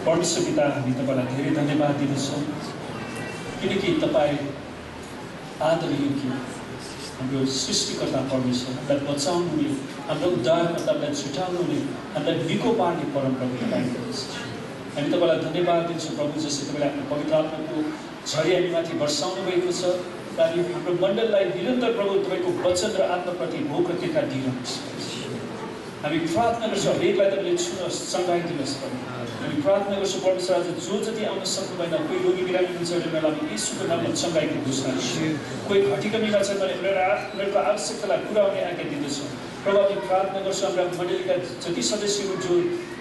परमेश्वर पिता, हामी तपाईँलाई धेरै धन्यवाद दिँदछौँ किनकि तपाईँ आदरणीय हाम्रो सृष्टिकर्ता परमेश्वर, हामीलाई बचाउनुहुने, हाम्रो उद्धारकर्तालाई छुटाउनुहुने, हामीलाई निको पार्ने परमप्रभु तपाईँ हुनुहुन्छ। हामी तपाईँलाई धन्यवाद दिन्छौँ प्रभु, जसले तपाईँले आफ्नो पवित्र आत्माको झरी हामीमाथि वर्षाउनु भएको छ र हाम्रो मण्डललाई निरन्तर प्रभु तपाईँको वचन र आत्माप्रति भोक र तिर्खा दिइरहनुहोस्। हामी प्रार्थना गर्छौँ हरेकलाई तपाईँले छुनुहोस्, सङ्घाइदिनुहोस् प्रभु। हामी प्रार्थना गर्छौँ परमेश्वर, आज जो जति आउन सक्नु भएन, कोही रोगी बिरामी हुनुहुन्छ भने उनीहरूलाई येशूको नाममा सङ्घाइको घोषणा गर्छौँ। कोही घटिकमीमा छ भने उनीहरूको आवश्यकतालाई पुरा हुने आज्ञा दिँदछौँ प्रभु। हामी प्रार्थना गर्छौँ हाम्रा मण्डलीका जति सदस्यहरू जो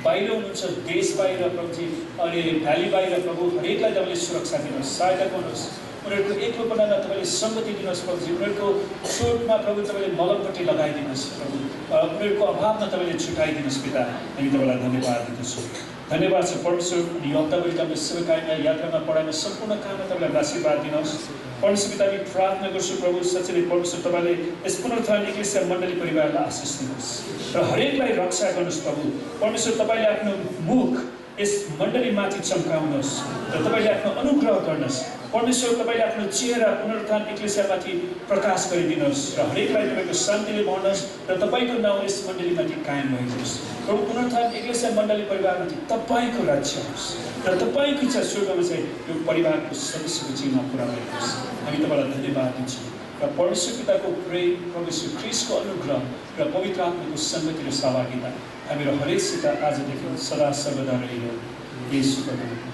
बाहिर हुनुहुन्छ, देश बाहिर प्रभुजी, अनि भ्याली बाहिर प्रभु, हरेकलाई तपाईँले सुरक्षा दिनुहोस्, सहायता गर्नुहोस्। उनीहरूको एक्लोपनामा तपाईँले सङ्गति दिनुहोस् प्रभुजी। उनीहरूको चोटमा प्रभु तपाईँले मलमपट्टि लगाइदिनुहोस् प्रभु। उनीहरूको अभावमा तपाईँले छुटाइदिनुहोस् पिता। हामी तपाईँलाई धन्यवाद दिँदछौँ। धन्यवाद छ परमेश्वर। अनि हप्ताभरि तपाईँले सेवाकायमा, यात्रामा, पढाइमा, सम्पूर्ण काममा तपाईँलाई आशीर्वाद दिनुहोस् परमेश्वर पिता। हामी प्रार्थना गर्छौँ प्रभु, साँच्चै परमेश्वर तपाईँले यस पुनरुत्थान एक्लेसिया मण्डली परिवारलाई आशिष दिनुहोस् र हरेकलाई रक्षा गर्नुहोस् प्रभु। परमेश्वर तपाईँले आफ्नो मुख यस मण्डलीमाथि चम्काउनुहोस् र तपाईँले आफ्नो अनुग्रह गर्नुहोस् परमेश्वर। तपाईँले आफ्नो चेहरा पुनरुत्थान एक्लेसियामाथि प्रकाश गरिदिनुहोस् र हरेकलाई तपाईँको शान्तिले भर्नुहोस् र तपाईँको नाउँ यस मण्डलीमाथि कायम भइदिनुहोस् प्रभु। पुनरुत्थान एक्लेसिया मण्डली परिवारमाथि तपाईँको राज्य होस् र तपाईँको इच्छा स्वर्गमा चाहिँ यो परिवारको सदस्यको जीवनमा पुरा भएको होस्। हामी तपाईँलाई धन्यवाद दिन्छौँ। र परमेश्वर पिताको प्रेम, प्रभु यीशु ख्रीष्टको अनुग्रह र पवित्र आत्माको सङ्गति र सहभागिता हामीहरू हरेकसित आजदेखि सदा सर्वदा रहिरहनु। येशूको नाममा।